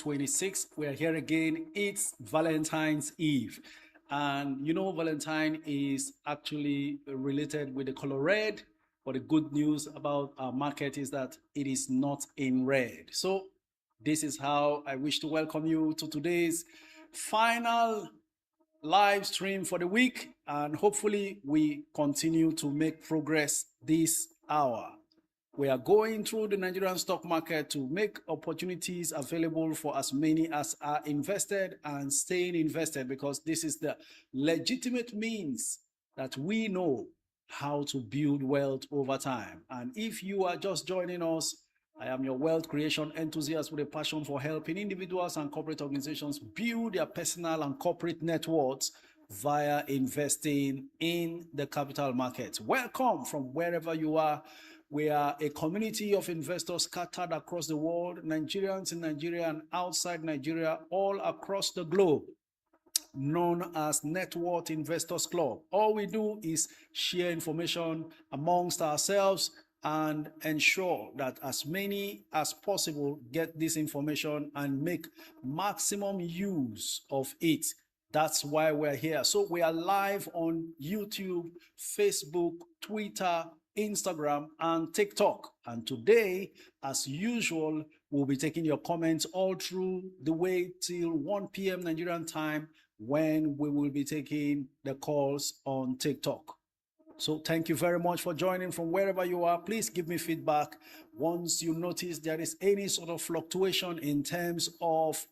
2026. We are here again. It's Valentine's Eve. And you know, Valentine is actually related with the color red. But the good news about our market is that it is not in red. So, this is how I wish to welcome you to today's final live stream for the week. And hopefully, we continue to make progress this hour. We are going through the Nigerian stock market to make opportunities available for as many as are invested and staying invested, because this is the legitimate means that we know how to build wealth over time. And if you are just joining us, I am your wealth creation enthusiast with a passion for helping individuals and corporate organizations build their personal and corporate net worths via investing in the capital markets. Welcome from wherever you are. We are a community of investors scattered across the world, Nigerians in Nigeria and outside Nigeria, all across the globe, known as Net Worth Investors Club. All we do is share information amongst ourselves and ensure that as many as possible get this information and make maximum use of it. That's why we're here. So we are live on YouTube, Facebook, Twitter, Instagram, and TikTok. And today, as usual, we'll be taking your comments all through the way till 1 p.m. Nigerian time, when we will be taking the calls on TikTok. So thank you very much for joining from wherever you are. Please give me feedback once you notice there is any sort of fluctuation in terms of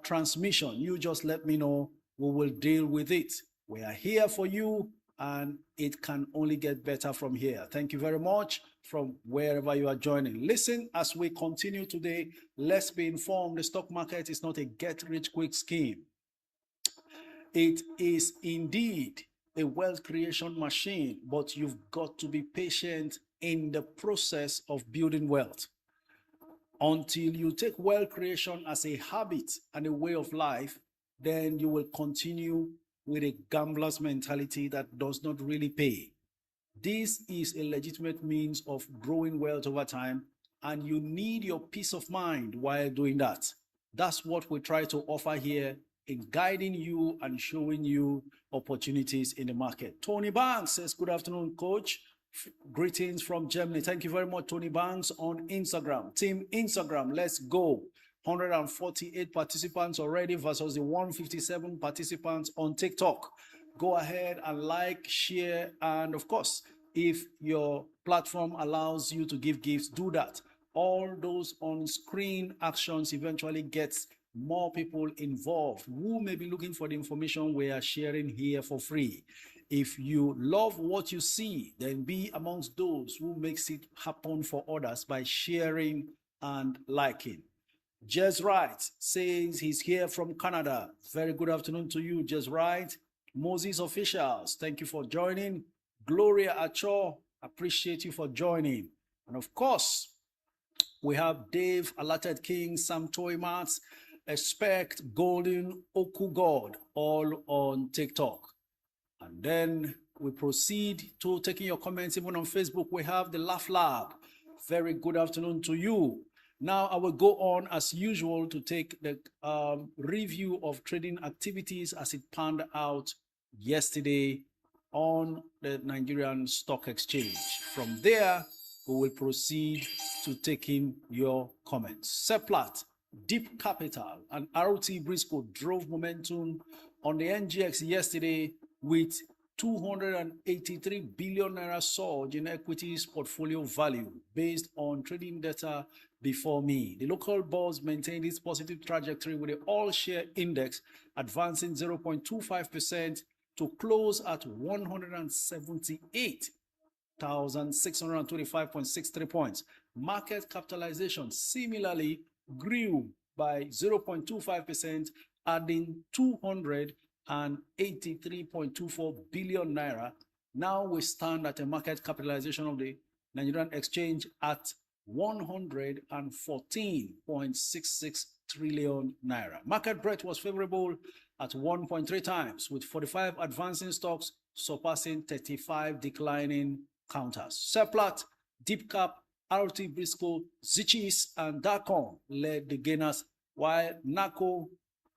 transmission. You just let me know. We will deal with it. We are here for you, and it can only get better from here. Thank you very much from wherever you are joining. Listen, as we continue today, let's be informed. The stock market is not a get-rich-quick scheme. It is indeed a wealth creation machine, but you've got to be patient in the process of building wealth. Until you take wealth creation as a habit and a way of life, then you will continue with a gambler's mentality that does not really pay. This is a legitimate means of growing wealth over time, and you need your peace of mind while doing that. That's what we try to offer here in guiding you and showing you opportunities in the market. Tony Banks says, good afternoon, coach. Greetings from Germany. Thank you very much, Tony Banks on Instagram. Team Instagram, let's go. 148 participants already versus the 157 participants on TikTok. Go ahead and like, share, and of course, if your platform allows you to give gifts, do that. All those on-screen actions eventually gets more people involved who may be looking for the information we are sharing here for free. If you love what you see, then be amongst those who makes it happen for others by sharing and liking. Jez Wright says he's here from Canada. Very good afternoon to you, Jez Wright. Moses Officials, thank you for joining. Gloria Acho, appreciate you for joining. And of course, we have Dave, Alated King, Sam Toymats, Expect, Golden, Oku God, all on TikTok. And then we proceed to taking your comments even on Facebook. We have the Laugh Lab. Very good afternoon to you. Now I will go on as usual to take the review of trading activities as it panned out yesterday on the Nigerian Stock Exchange. From there, we will proceed to taking your comments. Seplat, Deep Capital, and ROT Briscoe drove momentum on the NGX yesterday with 283 billion naira surge in equities portfolio value based on trading data before me. The local bourse maintained its positive trajectory with the all-share index advancing 0.25% to close at 178,625.63 points. Market capitalization similarly grew by 0.25%, adding 283.24 billion naira. Now we stand at a market capitalization of the Nigerian exchange at 114.66 trillion naira. Market breadth was favorable at 1.3 times, with 45 advancing stocks surpassing 35 declining counters. Seplat, Deep Cap, RT Briscoe, Zichis, and Darkon led the gainers while NACO,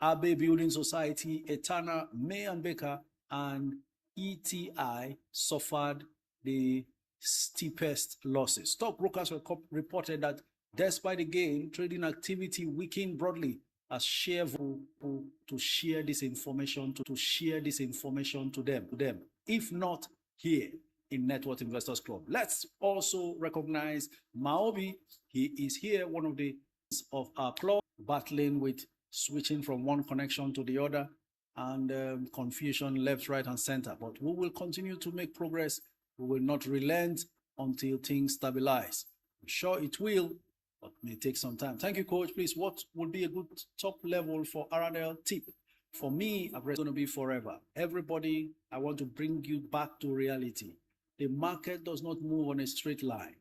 Abe Building Society, Etana, May and Baker, and ETI suffered the steepest losses. Stockbrokers reported that despite the gain, trading activity weakened broadly as share to share this information to them. If not here in Network Investors Club. Let's also recognize Maobi. He is here, one of the of our club, battling with switching from one connection to the other and confusion left, right, and center. But we will continue to make progress. We will not relent until things stabilize. I'm sure it will, but may take some time. Thank you, Coach. Please, what would be a good top level for RNL tip? For me, it's going to be forever. Everybody, I want to bring you back to reality. The market does not move on a straight line.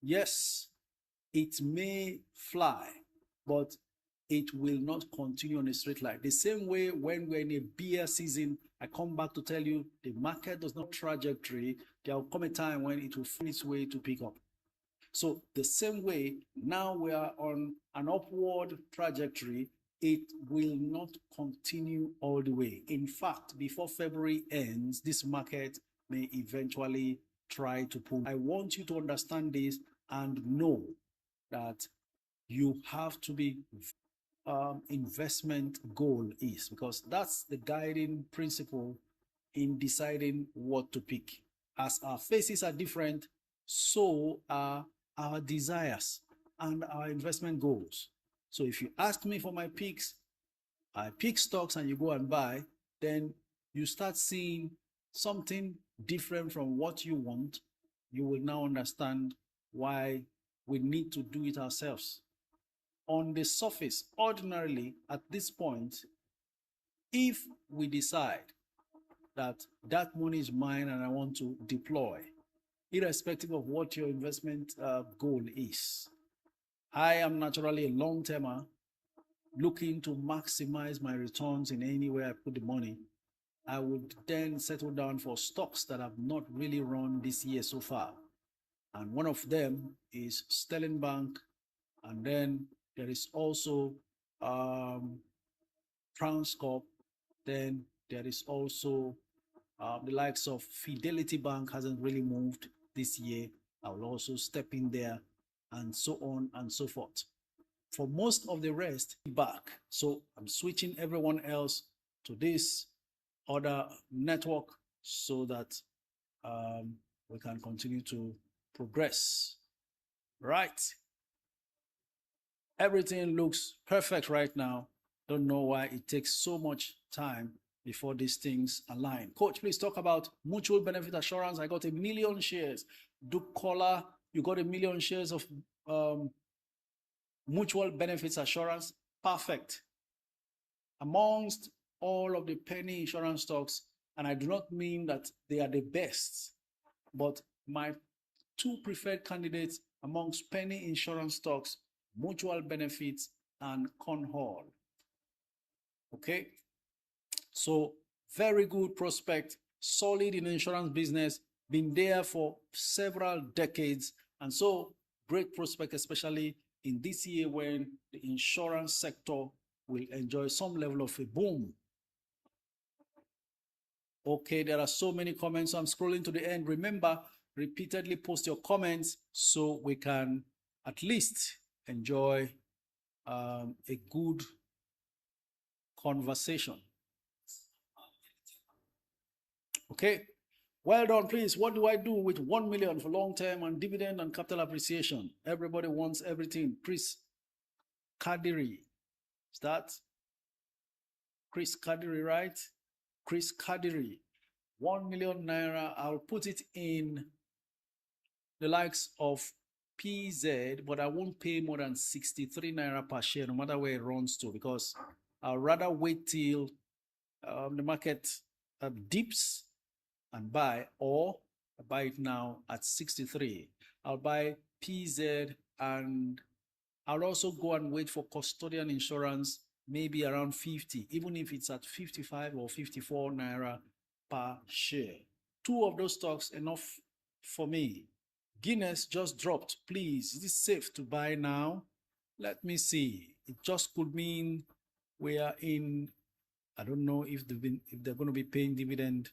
Yes, it may fly, but it will not continue on a straight line. The same way when we're in a bear season, I come back to tell you the market does not trajectory. There will come a time when it will find its way to pick up. So the same way, now we are on an upward trajectory. It will not continue all the way. In fact, before February ends, this market may eventually try to pull. I want you to understand this and know that you have to be investment goal is, because that's the guiding principle in deciding what to pick. As our faces are different, so are our desires and our investment goals. So if you ask me for my picks, I pick stocks and you go and buy, then you start seeing something different from what you want. You will now understand why we need to do it ourselves. On the surface, ordinarily at this point, if we decide that that money is mine and I want to deploy, irrespective of what your investment goal is, I am naturally a long-termer looking to maximize my returns in any way I put the money. I would then settle down for stocks that have not really run this year so far. And one of them is Sterling Bank, and then there is also Transcorp. Then there is also the likes of Fidelity Bank hasn't really moved this year. I will also step in there, and so on and so forth. For most of the rest, back. So I'm switching everyone else to this other network so that we can continue to progress. Right. Everything looks perfect right now. Don't know why it takes so much time before these things align. Coach, please talk about mutual benefit assurance. I got 1 million shares. Duke Collar, you got 1 million shares of mutual benefits assurance. Perfect. Amongst all of the penny insurance stocks, and I do not mean that they are the best, but my two preferred candidates amongst penny insurance stocks, mutual benefits and Conhall. Okay, so very good prospect, solid in the insurance business, been there for several decades, and so great prospect, especially in this year when the insurance sector will enjoy some level of a boom. Okay, there are so many comments, so I'm scrolling to the end. Remember, repeatedly post your comments so we can at least enjoy a good conversation. Okay, well done. Please, what do I do with 1 million for long term and dividend and capital appreciation? Everybody wants everything. Chris Kadiri, is that Chris Kadiri, right? Chris Kadiri, 1 million naira. I'll put it in the likes of PZ, but I won't pay more than 63 naira per share, no matter where it runs to, because I'll rather wait till the market dips and buy, or buy it now at 63. I'll buy PZ, and I'll also go and wait for custodian insurance, maybe around 50, even if it's at 55 or 54 naira per share. Two of those stocks enough for me. Guinness just dropped. Please, is it safe to buy now? Let me see. it just could mean we are in, I don't know if they're going to be paying dividend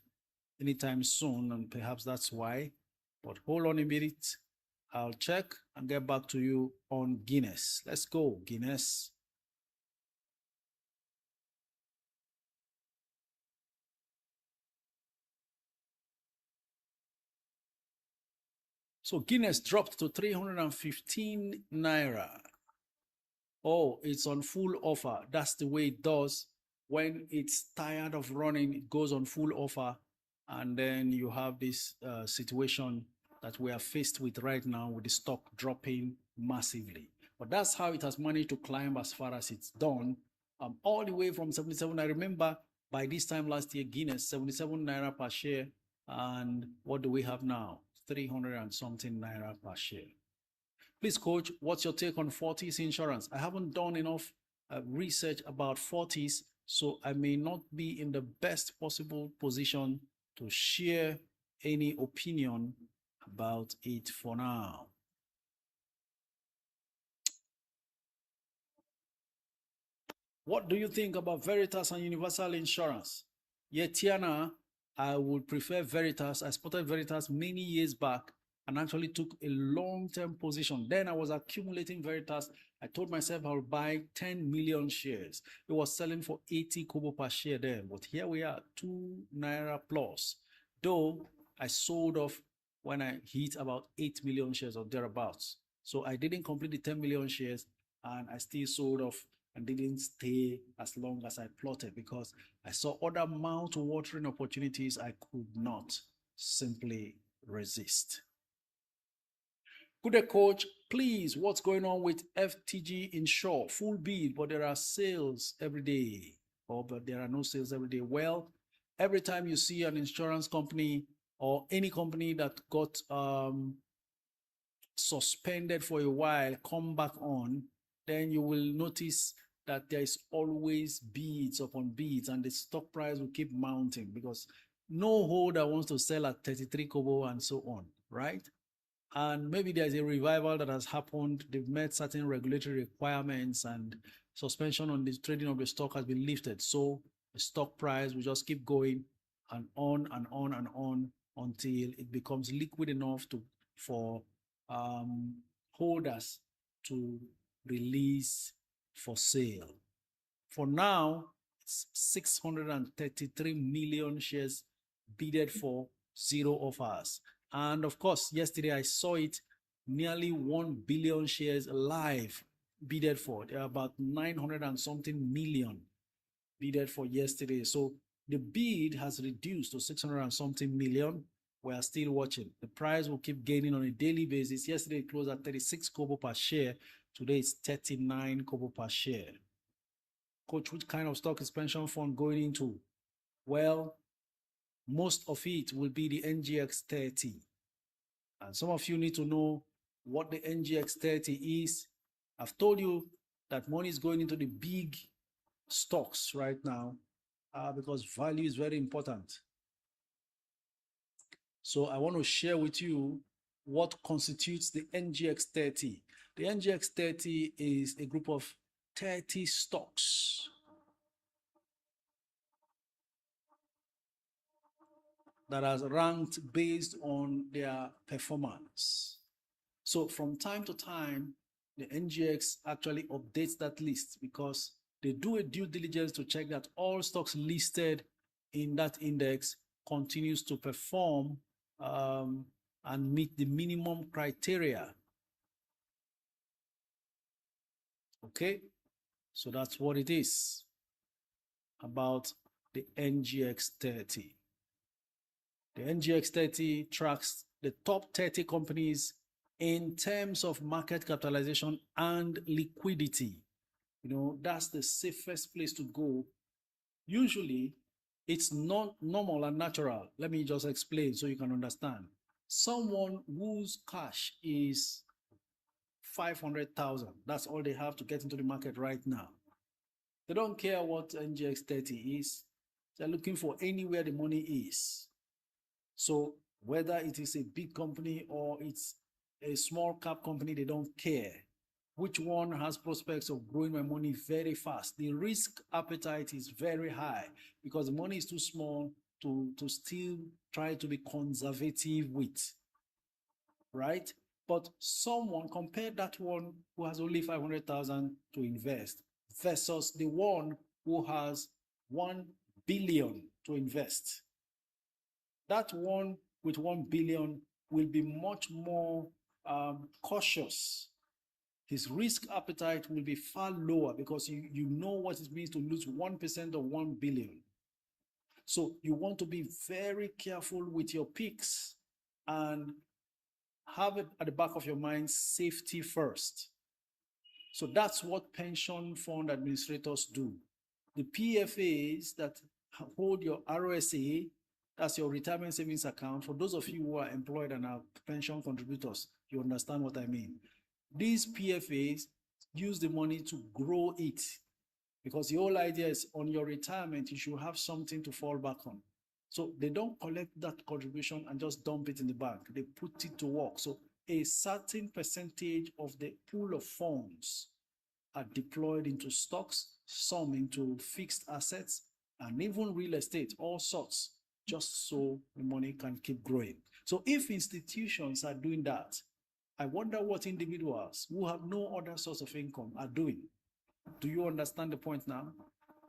anytime soon, and perhaps that's why. But hold on a minute. I'll check and get back to you on Guinness. Let's go, Guinness. So Guinness dropped to 315 naira. Oh, it's on full offer. That's the way it does. When it's tired of running, it goes on full offer. And then you have this situation that we are faced with right now with the stock dropping massively. But that's how it has managed to climb as far as it's done. All the way from 77. I remember by this time last year, Guinness, 77 naira per share. And what do we have now? 300 and something naira per share. Please, coach, what's your take on Fortis insurance? I haven't done enough research about Fortis, so I may not be in the best possible position to share any opinion about it for now. What do you think about Veritas and Universal Insurance? Yeah, Tiana, I would prefer Veritas. I spotted Veritas many years back and actually took a long-term position. Then I was accumulating Veritas. I told myself I would buy 10 million shares. It was selling for 80 kobo per share then, but here we are, 2 naira plus. Though I sold off when I hit about 8 million shares or thereabouts. So I didn't complete the 10 million shares and I still sold off and didn't stay as long as I plotted because I saw other mouth-watering opportunities I could not simply resist. Good day, coach. Please, what's going on with FTG Insure? Full bid, but there are sales every day. Oh, but there are no sales every day. Well, every time you see an insurance company or any company that got suspended for a while come back on, then you will notice that there is always bids upon bids and the stock price will keep mounting because no holder wants to sell at 33 kobo and so on, right? And maybe there's a revival that has happened. They've met certain regulatory requirements and suspension on the trading of the stock has been lifted. So the stock price will just keep going and on and on and on until it becomes liquid enough for holders to release for sale. For now, it's 633 million shares bidded for, 0 offers. And of course, yesterday I saw it, nearly 1 billion shares live bidded for. There are about 900 and something million bidded for yesterday. So the bid has reduced to 600 and something million. We are still watching. The price will keep gaining on a daily basis. Yesterday it closed at 36 kobo per share. Today it's 39 kobo per share. Coach, which kind of stock is pension fund going into? Well, most of it will be the NGX 30. And some of you need to know what the NGX 30 is. I've told you that money is going into the big stocks right now because value is very important. So I want to share with you what constitutes the NGX 30. The NGX 30 is a group of 30 stocks that are ranked based on their performance. So from time to time, the NGX actually updates that list because they do a due diligence to check that all stocks listed in that index continues to perform and meet the minimum criteria. Okay, so that's what it is about the NGX 30. The NGX 30 tracks the top 30 companies in terms of market capitalization and liquidity. You know, that's the safest place to go. Usually, it's not normal and natural. Let me just explain so you can understand. Someone whose cash is 500,000, that's all they have to get into the market right now. They don't care what NGX 30 is. They're looking for anywhere the money is. So whether it is a big company or it's a small cap company, they don't care. which one has prospects of growing my money very fast. The risk appetite is very high because the money is too small to still try to be conservative with, right? But someone, compare that one who has only 500,000 to invest versus the one who has 1 billion to invest. That one with 1 billion will be much more cautious. His risk appetite will be far lower because you know what it means to lose 1% of 1 billion. So you want to be very careful with your picks and have it at the back of your mind, safety first. So that's what pension fund administrators do. The PFAs that hold your RSA, that's your retirement savings account. For those of you who are employed and are pension contributors, you understand what I mean. These PFAs use the money to grow it because the whole idea is on your retirement, you should have something to fall back on. So they don't collect that contribution and just dump it in the bank. They put it to work. So a certain percentage of the pool of funds are deployed into stocks, some into fixed assets, and even real estate, all sorts, just so the money can keep growing. So if institutions are doing that, I wonder what individuals who have no other source of income are doing. Do you understand the point now?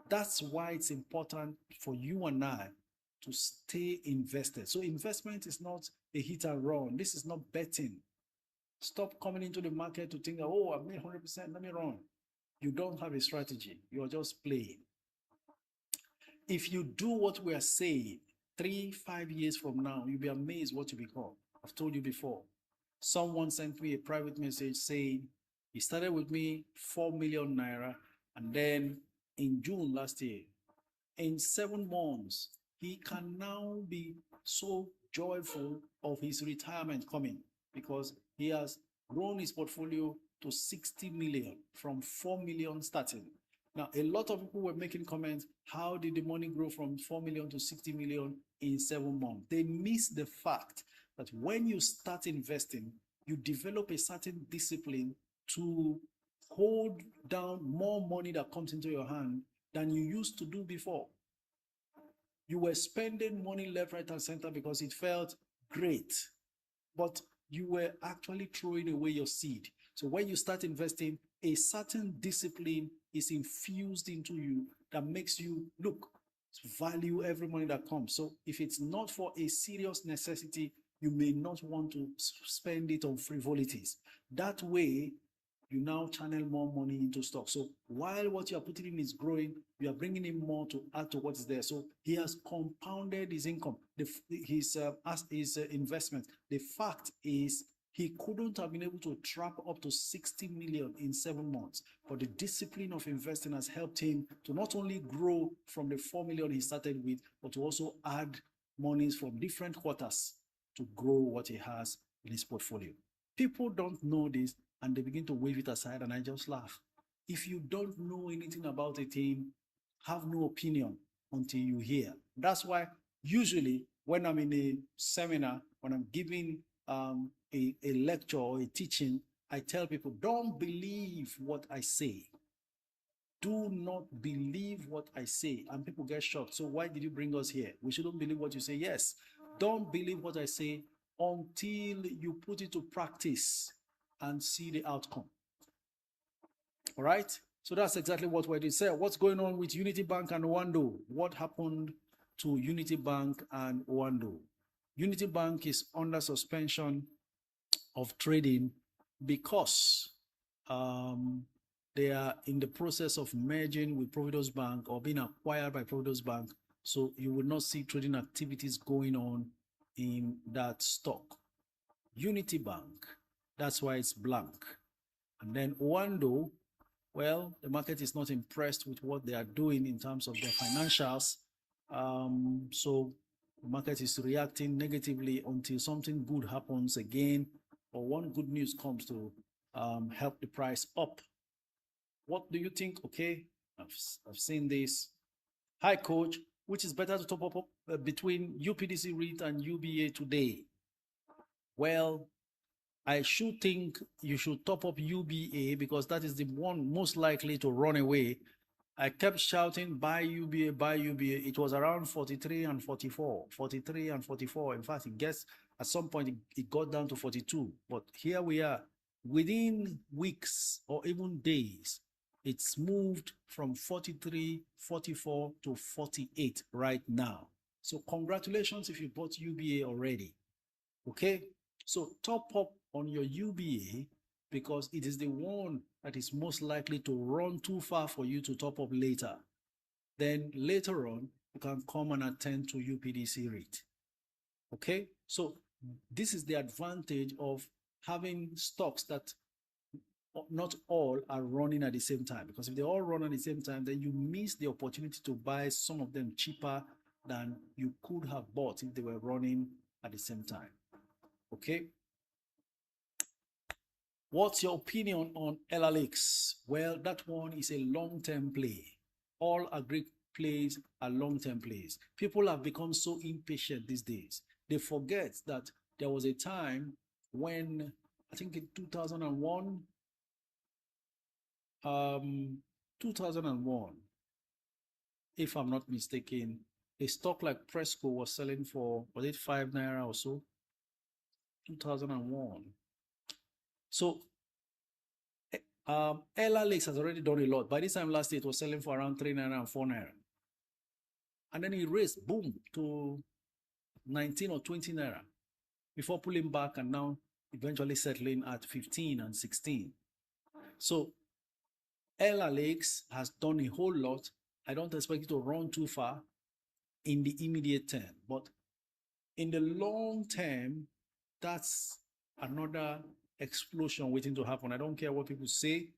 That's why it's important for you and I to stay invested. So investment is not a hit and run. This is not betting. Stop coming into the market to think, oh, I've made 100%, let me run. You don't have a strategy. You're just playing. If you do what we are saying, 3-5 years from now, you'll be amazed what you become. I've told you before. Someone sent me a private message saying he started with me 4 million naira, and then in June last year, in 7 months, he can now be so joyful of his retirement coming because he has grown his portfolio to 60 million from 4 million starting. Now, a lot of people were making comments, how did the money grow from 4 million to 60 million in 7 months? They miss the fact that when you start investing, you develop a certain discipline to hold down more money that comes into your hand than you used to do before. You were spending money left, right, and center because it felt great, but you were actually throwing away your seed. So when you start investing, a certain discipline is infused into you that makes you value every money that comes. So if it's not for a serious necessity, you may not want to spend it on frivolities. That way, you now channel more money into stock. So while what you are putting in is growing, you are bringing in more to add to what is there. So he has compounded his income, his investment. The fact is he couldn't have been able to trap up to 60 million in 7 months, but the discipline of investing has helped him to not only grow from the 4 million he started with, but to also add monies from different quarters to grow what he has in his portfolio. People don't know this and they begin to wave it aside, and I just laugh. If you don't know anything about a thing, have no opinion until you hear. That's why usually when I'm in a seminar, when I'm giving a lecture or a teaching, I tell people, don't believe what I say. Do not believe what I say. And people get shocked. So why did you bring us here? We shouldn't believe what you say. Yes, don't believe what I say until you put it to practice and see the outcome. All right? So that's exactly what we did say. What's going on with Unity Bank and Owando? What happened to Unity Bank and Owando? Unity Bank is under suspension of trading because they are in the process of merging with Providence Bank or being acquired by Providence Bank. So you will not see trading activities going on in that stock. Unity Bank, that's why it's blank. And then Owando, well, the market is not impressed with what they are doing in terms of their financials. So the market is reacting negatively until something good happens again, or one good news comes to help the price up. What do you think? Okay, I've seen this. Hi, coach. Which is better to top up between UPDC REIT and UBA today? Well, I should think you should top up UBA because that is the one most likely to run away. I kept shouting, buy UBA, buy UBA. It was around 43 and 44, 43 and 44. In fact, it gets at some point it got down to 42. But here we are. Within weeks or even days, it's moved from 43, 44 to 48 right now. So congratulations if you bought UBA already. Okay, so top up on your UBA because it is the one that is most likely to run too far for you to top up later. Then later on, you can come and attend to UPDC rate. Okay, so this is the advantage of having stocks that not all are running at the same time, because if they all run at the same time, then you miss the opportunity to buy some of them cheaper than you could have bought if they were running at the same time. Okay. What's your opinion on LLX? Well, that one is a long-term play. All agri plays are long-term plays. People have become so impatient these days. They forget that there was a time when, I think in 2001, 2001, if I'm not mistaken, a stock like Presco was selling for, was it 5 naira or so? 2001. So LLX has already done a lot. By this time last year, it was selling for around 3 naira and 4 naira. And then it raised, boom, to 19 or 20 naira before pulling back and now eventually settling at 15 and 16. So LLX has done a whole lot. I don't expect it to run too far in the immediate term, but in the long term, that's another explosion waiting to happen. I don't care what people say.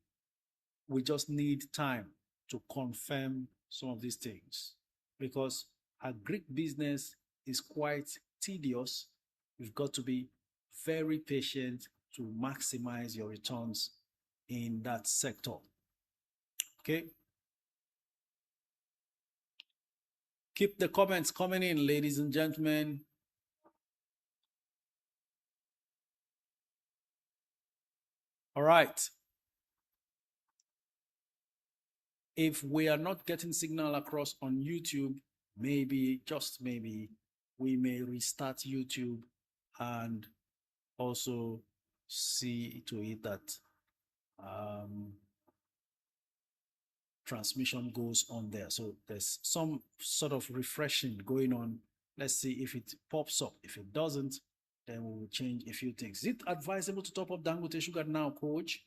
We just need time to confirm some of these things because a Greek business is quite tedious. You've got to be very patient to maximize your returns in that sector. Okay. Keep the comments coming in, ladies and gentlemen. All right. If we are not getting signal across on YouTube, maybe, just maybe, we may restart YouTube and also see to it that transmission goes on there. So there's some sort of refreshing going on. Let's see if it pops up. If it doesn't, then we will change a few things. Is it advisable to top up Dangote sugar now, coach?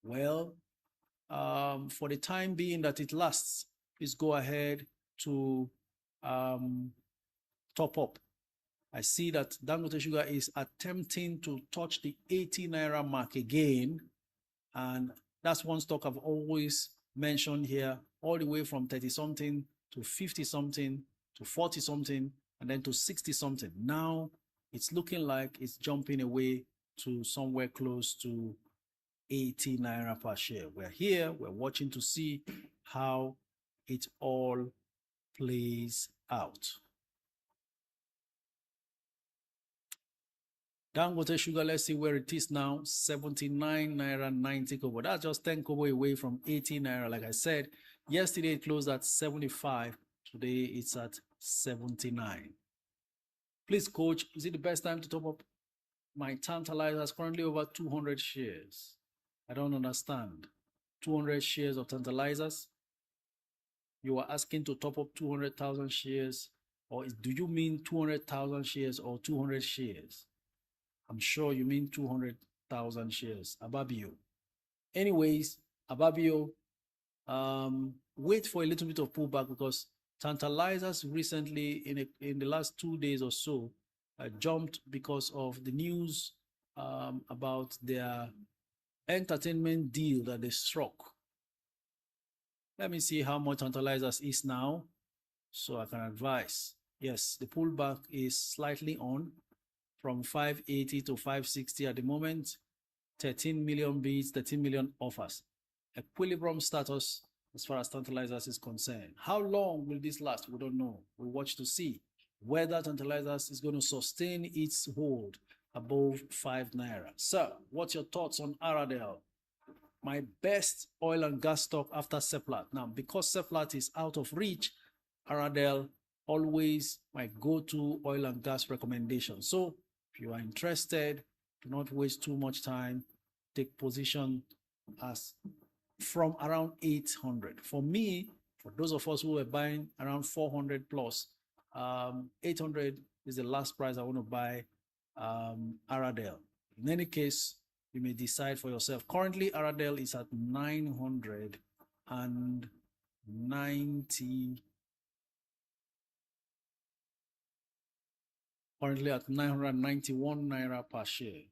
Well, for the time being that it lasts, please go ahead to top up. I see that Dangote sugar is attempting to touch the 80 naira mark again, and that's one stock I've always mentioned here, all the way from 30 something to 50 something to 40 something and then to 60 something. Now it's looking like it's jumping away to somewhere close to 80 naira per share. We're here, we're watching to see how it all plays out. Dangote sugar, let's see where it is now. 79 naira 90 kobo. That's just 10 kobo away from 80 naira. Like I said, yesterday it closed at 75. Today it's at 79. Please, coach, is it the best time to top up my tantalizers? Currently over 200 shares. I don't understand. 200 shares of tantalizers? You are asking to top up 200,000 shares? Or do you mean 200,000 shares or 200 shares? I'm sure you mean 200,000 shares. Ababio. Anyways, Ababio, wait for a little bit of pullback because tantalizers recently, in the last 2 days or so, jumped because of the news about their entertainment deal that they struck. Let me see how much tantalizers is now so I can advise. Yes, the pullback is slightly on from 580 to 560 at the moment. 13 million bids, 13 million offers. Equilibrium status as far as tantalizers is concerned. How long will this last? We don't know. We'll watch to see whether tantalizers is going to sustain its hold above 5 naira. Sir, what's your thoughts on Aradel? My best oil and gas stock after Seplat. Now, because Seplat is out of reach, Aradel always my go-to oil and gas recommendation. So if you are interested, do not waste too much time. Take position as from around 800. For me, for those of us who were buying around 400 plus, 800 is the last price I want to buy Aradel. In any case, you may decide for yourself. Currently, Aradel is at 990. Currently at 991 naira per share.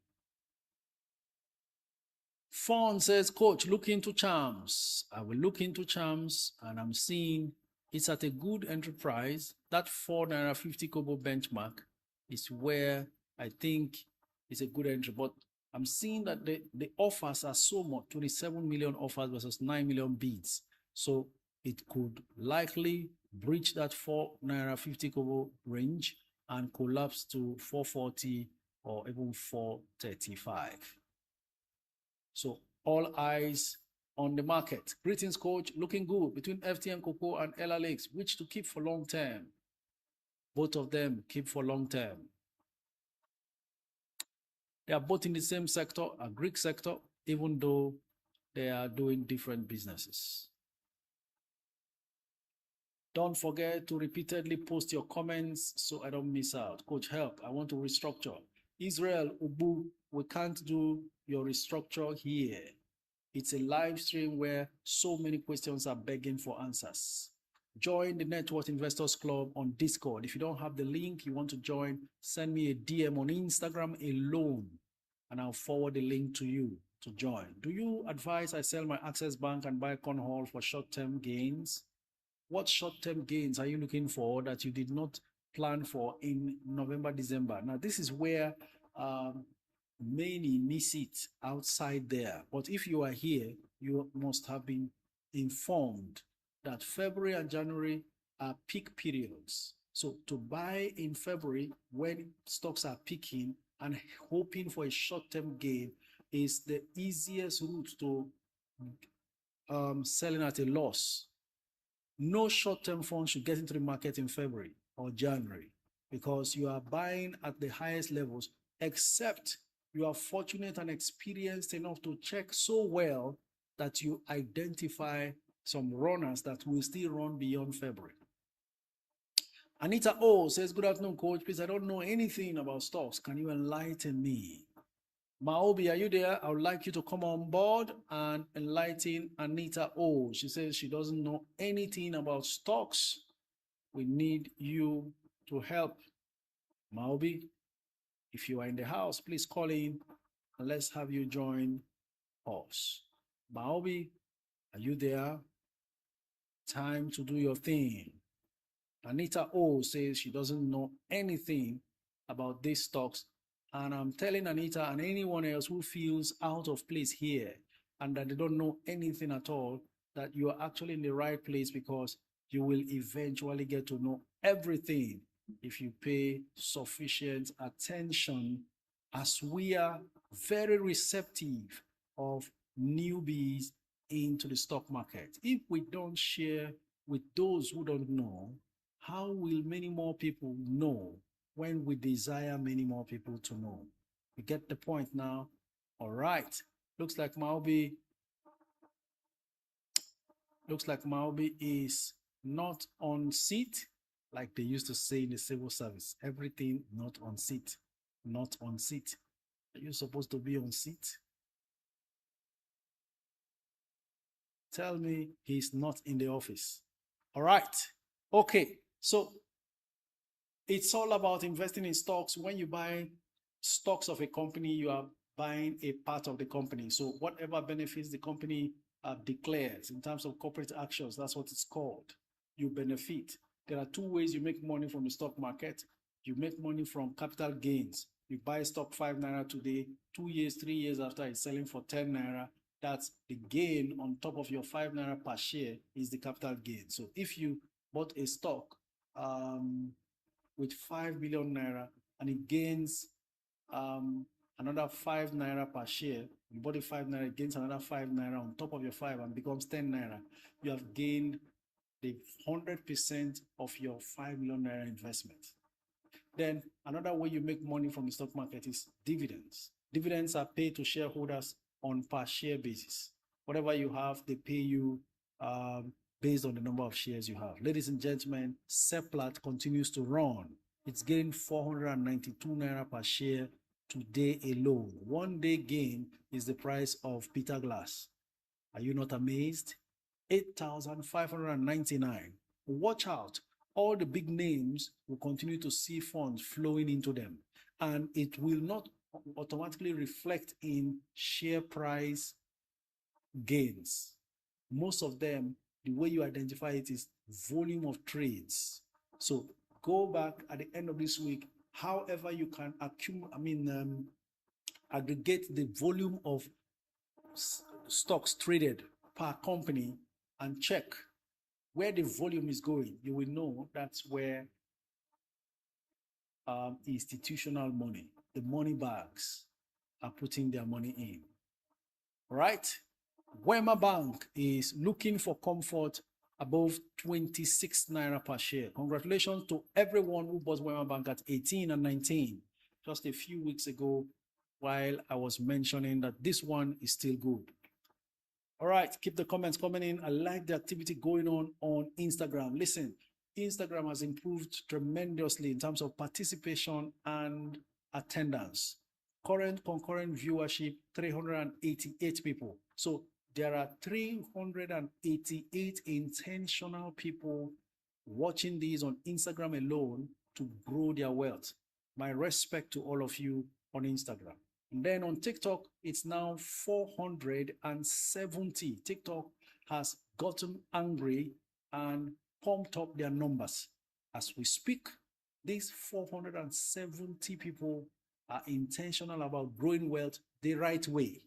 Fawn says, Coach, look into charms. I will look into charms, and I'm seeing it's at a good enterprise. That 4 naira 50 kobo benchmark is where I think it's a good entry. But I'm seeing that the offers are so much, 27 million offers versus 9 million bids. So it could likely breach that 4 naira 50 kobo range and collapse to 440 or even 435. So all eyes on the market. Greetings, coach. Looking good between FTM Cocoa and LLX. Which to keep for long term? Both of them keep for long term. They are both in the same sector, a Greek sector, even though they are doing different businesses. Don't forget to repeatedly post your comments so I don't miss out. Coach, help. I want to restructure. Israel, Ubu, we can't do your restructure here. It's a live stream where so many questions are begging for answers. Join the Network Investors Club on Discord. If you don't have the link you want to join, send me a DM on Instagram alone, and I'll forward the link to you to join. Do you advise I sell my Access Bank and buy Cornhall for short-term gains? What short-term gains are you looking for that you did not plan for in November, December? Now, this is where many miss it outside there. But if you are here, you must have been informed that February and January are peak periods. So to buy in February when stocks are peaking and hoping for a short-term gain is the easiest route to selling at a loss. No short-term fund should get into the market in February or January because you are buying at the highest levels, except you are fortunate and experienced enough to check so well that you identify some runners that will still run beyond February. Anita O says, good afternoon, coach. Please, I don't know anything about stocks. Can you enlighten me? Maobi, are you there? I would like you to come on board and enlighten Anita O. She says she doesn't know anything about stocks. We need you to help. Maobi, if you are in the house, please call in and let's have you join us. Maobi, are you there? Time to do your thing. Anita O says she doesn't know anything about these stocks. And I'm telling Anita and anyone else who feels out of place here and that they don't know anything at all, that you are actually in the right place because you will eventually get to know everything if you pay sufficient attention, as we are very receptive of newbies into the stock market. If we don't share with those who don't know, how will many more people know when we desire many more people to know? You get the point now? All right. Looks like Maobi is not on seat, like they used to say in the civil service. Everything not on seat, not on seat. Are you supposed to be on seat? Tell me he's not in the office. All right. Okay. So it's all about investing in stocks. When you buy stocks of a company, you are buying a part of the company. So whatever benefits the company declares in terms of corporate actions, that's what it's called. You benefit. There are two ways you make money from the stock market. You make money from capital gains. You buy stock 5 naira today, 2 years, 3 years after it's selling for 10 naira. That's the gain on top of your 5 naira per share is the capital gain. So if you bought a stock with 5 million naira and it gains another 5 naira per share. You bought it 5 naira, it gains another 5 naira on top of your 5 and becomes 10 naira. You have gained the 100% of your 5 million naira investment. Then another way you make money from the stock market is dividends. Dividends are paid to shareholders on per share basis. Whatever you have, they pay you based on the number of shares you have. Ladies and gentlemen, Seplat continues to run. It's getting 492 naira per share today alone. 1 day gain is the price of Peter Glass. Are you not amazed? 8,599. Watch out. All the big names will continue to see funds flowing into them, and it will not automatically reflect in share price gains. Most of them, the way you identify it is volume of trades. So go back at the end of this week, however you can aggregate the volume of stocks traded per company and check where the volume is going. You will know that's where institutional money, the money bags, are putting their money in. Right? Wema Bank is looking for comfort above 26 naira per share. Congratulations to everyone who bought Wema Bank at 18 and 19 just a few weeks ago, while I was mentioning that this one is still good. All right, keep the comments coming in. I like the activity going on Instagram. Listen, Instagram has improved tremendously in terms of participation and attendance. Current concurrent viewership, 388 people. So there are 388 intentional people watching these on Instagram alone to grow their wealth. My respect to all of you on Instagram. And then on TikTok, it's now 470. TikTok has gotten angry and pumped up their numbers. As we speak, these 470 people are intentional about growing wealth the right way.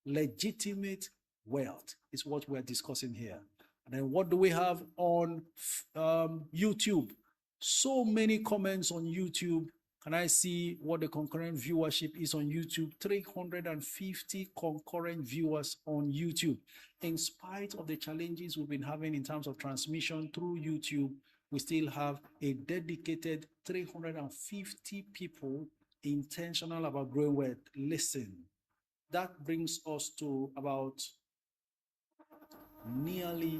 Legitimate wealth is what we're discussing here. And then what do we have on YouTube? So many comments on YouTube. Can I see what the concurrent viewership is on YouTube? 350 concurrent viewers on YouTube. In spite of the challenges we've been having in terms of transmission through YouTube, we still have a dedicated 350 people intentional about growing wealth. Listen, that brings us to about nearly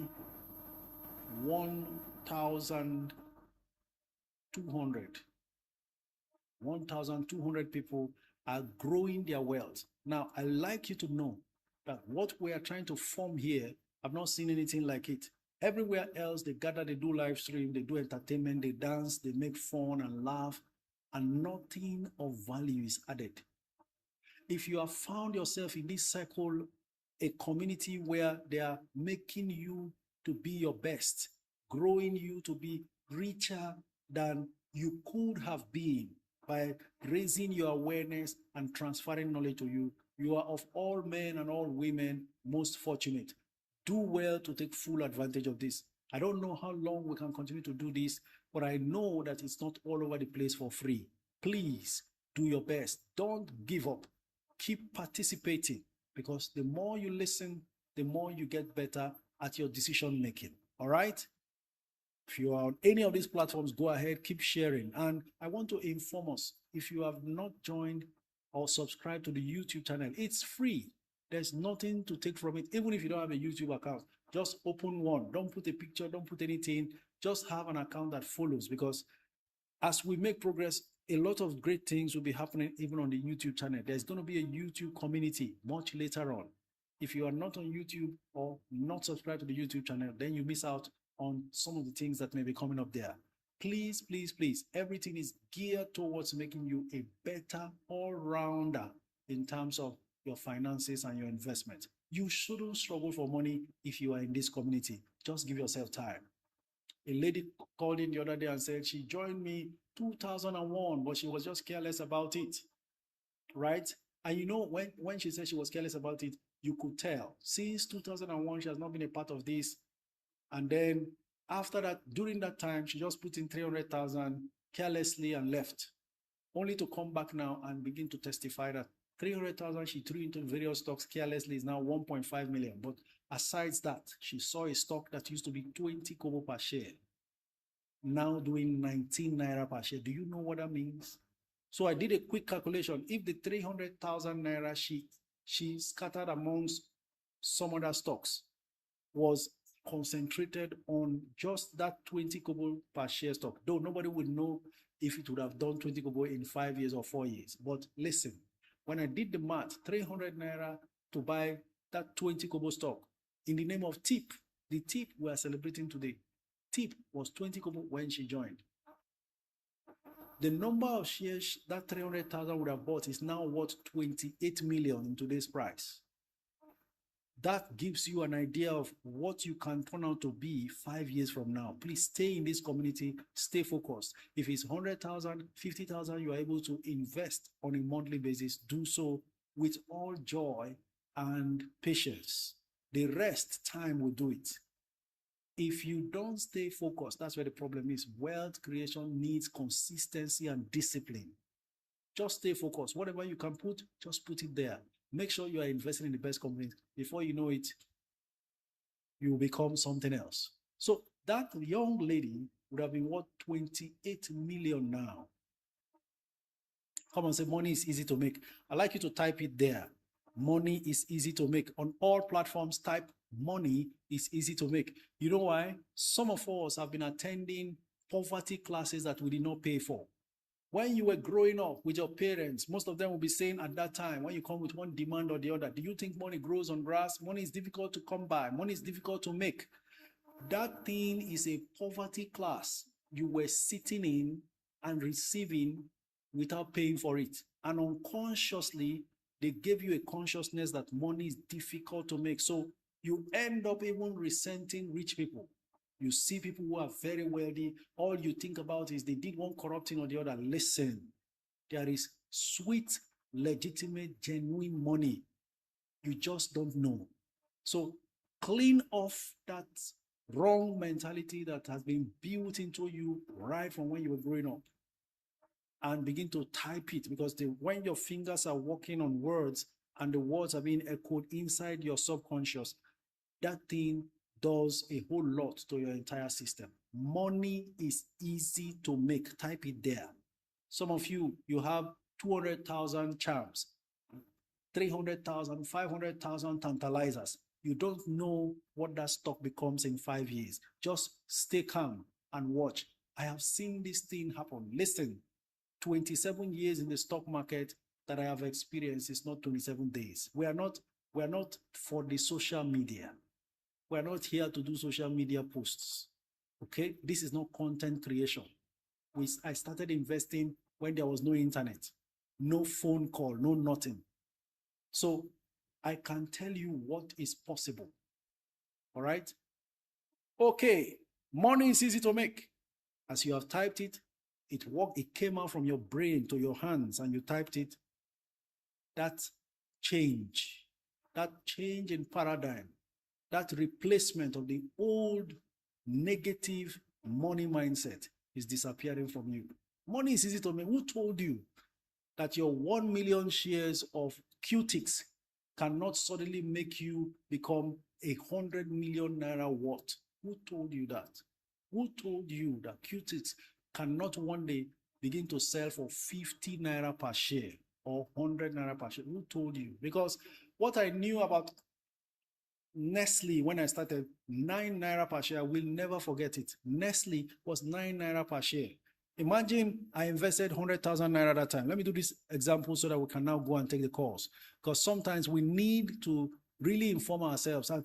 1,200 people are growing their wealth. Now, I'd like you to know that what we are trying to form here, I've not seen anything like it. Everywhere else, they gather, they do live stream, they do entertainment, they dance, they make fun and laugh, and nothing of value is added. If you have found yourself in this circle, a community where they are making you to be your best, growing you to be richer than you could have been by raising your awareness and transferring knowledge to you, you are of all men and all women most fortunate. Do well to take full advantage of this. I don't know how long we can continue to do this, but I know that it's not all over the place for free. Please do your best. Don't give up. Keep participating, because the more you listen, the more you get better at your decision making. All right? If you are on any of these platforms, go ahead, keep sharing. And I want to inform us, if you have not joined or subscribed to the YouTube channel, it's free. There's nothing to take from it. Even if you don't have a YouTube account, just open one. Don't put a picture, don't put anything. Just have an account that follows, because as we make progress, a lot of great things will be happening even on the YouTube channel. There's going to be a YouTube community much later on. If you are not on YouTube or not subscribed to the YouTube channel, then you miss out on some of the things that may be coming up there. Please, please, please, everything is geared towards making you a better all-rounder in terms of your finances and your investment. You shouldn't struggle for money if you are in this community. Just give yourself time. A lady called in the other day and said she joined me 2001, but she was just careless about it, right? And you know, when she said she was careless about it, you could tell. Since 2001, she has not been a part of this. And then after that, during that time, she just put in 300,000 carelessly and left. only to come back now and begin to testify that 300,000 she threw into various stocks carelessly is now 1.5 million. But aside that, she saw a stock that used to be 20 kobo per share, now doing 19 naira per share. Do you know what that means? So I did a quick calculation. If the 300,000 naira she scattered amongst some other stocks was concentrated on just that 20 kobo per share stock, though nobody would know if it would have done 20 kobo in 5 years or 4 years. But listen, when I did the math, 300 naira to buy that 20 kobo stock in the name of tip, the tip we are celebrating today, tip was 20 kobo when she joined. The number of shares that 300,000 would have bought is now worth 28 million in today's price. That gives you an idea of what you can turn out to be 5 years from now. Please stay in this community, stay focused. If it's 100,000, 50,000, you are able to invest on a monthly basis, do so with all joy and patience. The rest, time will do it. If you don't stay focused, that's where the problem is. Wealth creation needs consistency and discipline. Just stay focused. Whatever you can put, just put it there. Make sure you are investing in the best companies. Before you know it, you will become something else. So that young lady would have been worth 28 million now. Come on, say money is easy to make. I'd like you to type it there. Money is easy to make. On all platforms, type money is easy to make. You know why? Some of us have been attending poverty classes that we did not pay for. When you were growing up with your parents, most of them will be saying at that time, when you come with one demand or the other, do you think money grows on grass? Money is difficult to come by. Money is difficult to make. That thing is a poverty class you were sitting in and receiving without paying for it. And unconsciously, they gave you a consciousness that money is difficult to make. So you end up even resenting rich people. You see people who are very wealthy, all you think about is they did one corrupt thing or the other. Listen, there is sweet, legitimate, genuine money. You just don't know. So clean off that wrong mentality that has been built into you right from when you were growing up and begin to type it, because when your fingers are working on words and the words are being echoed inside your subconscious, that thing does a whole lot to your entire system. Money is easy to make. Type it there. Some of you have 200,000 charms, 300,000, 500,000 tantalizers. You don't know what that stock becomes in 5 years. Just stay calm and watch. I have seen this thing happen. Listen, 27 years in the stock market that I have experienced is not 27 days. We are not for the social media. We're not here to do social media posts. Okay? This is not content creation. I started investing when there was no internet, no phone call, no nothing. So I can tell you what is possible. All right? Okay. Money is easy to make. As you have typed it, it worked. It came out from your brain to your hands and you typed it. That change in paradigm, that replacement of the old negative money mindset is disappearing from you. Money is easy to make. Who told you that your 1 million shares of QTix cannot suddenly make you become 100 million naira worth? Who told you that? Who told you that QTix cannot one day begin to sell for 50 naira per share or 100 naira per share? Who told you? Because what I knew about Nestle when I started, 9 naira per share, I will never forget it. Nestle was 9 naira per share. Imagine I invested 100,000 naira at that time. Let me do this example so that we can now go and take the calls. Because sometimes we need to really inform ourselves. And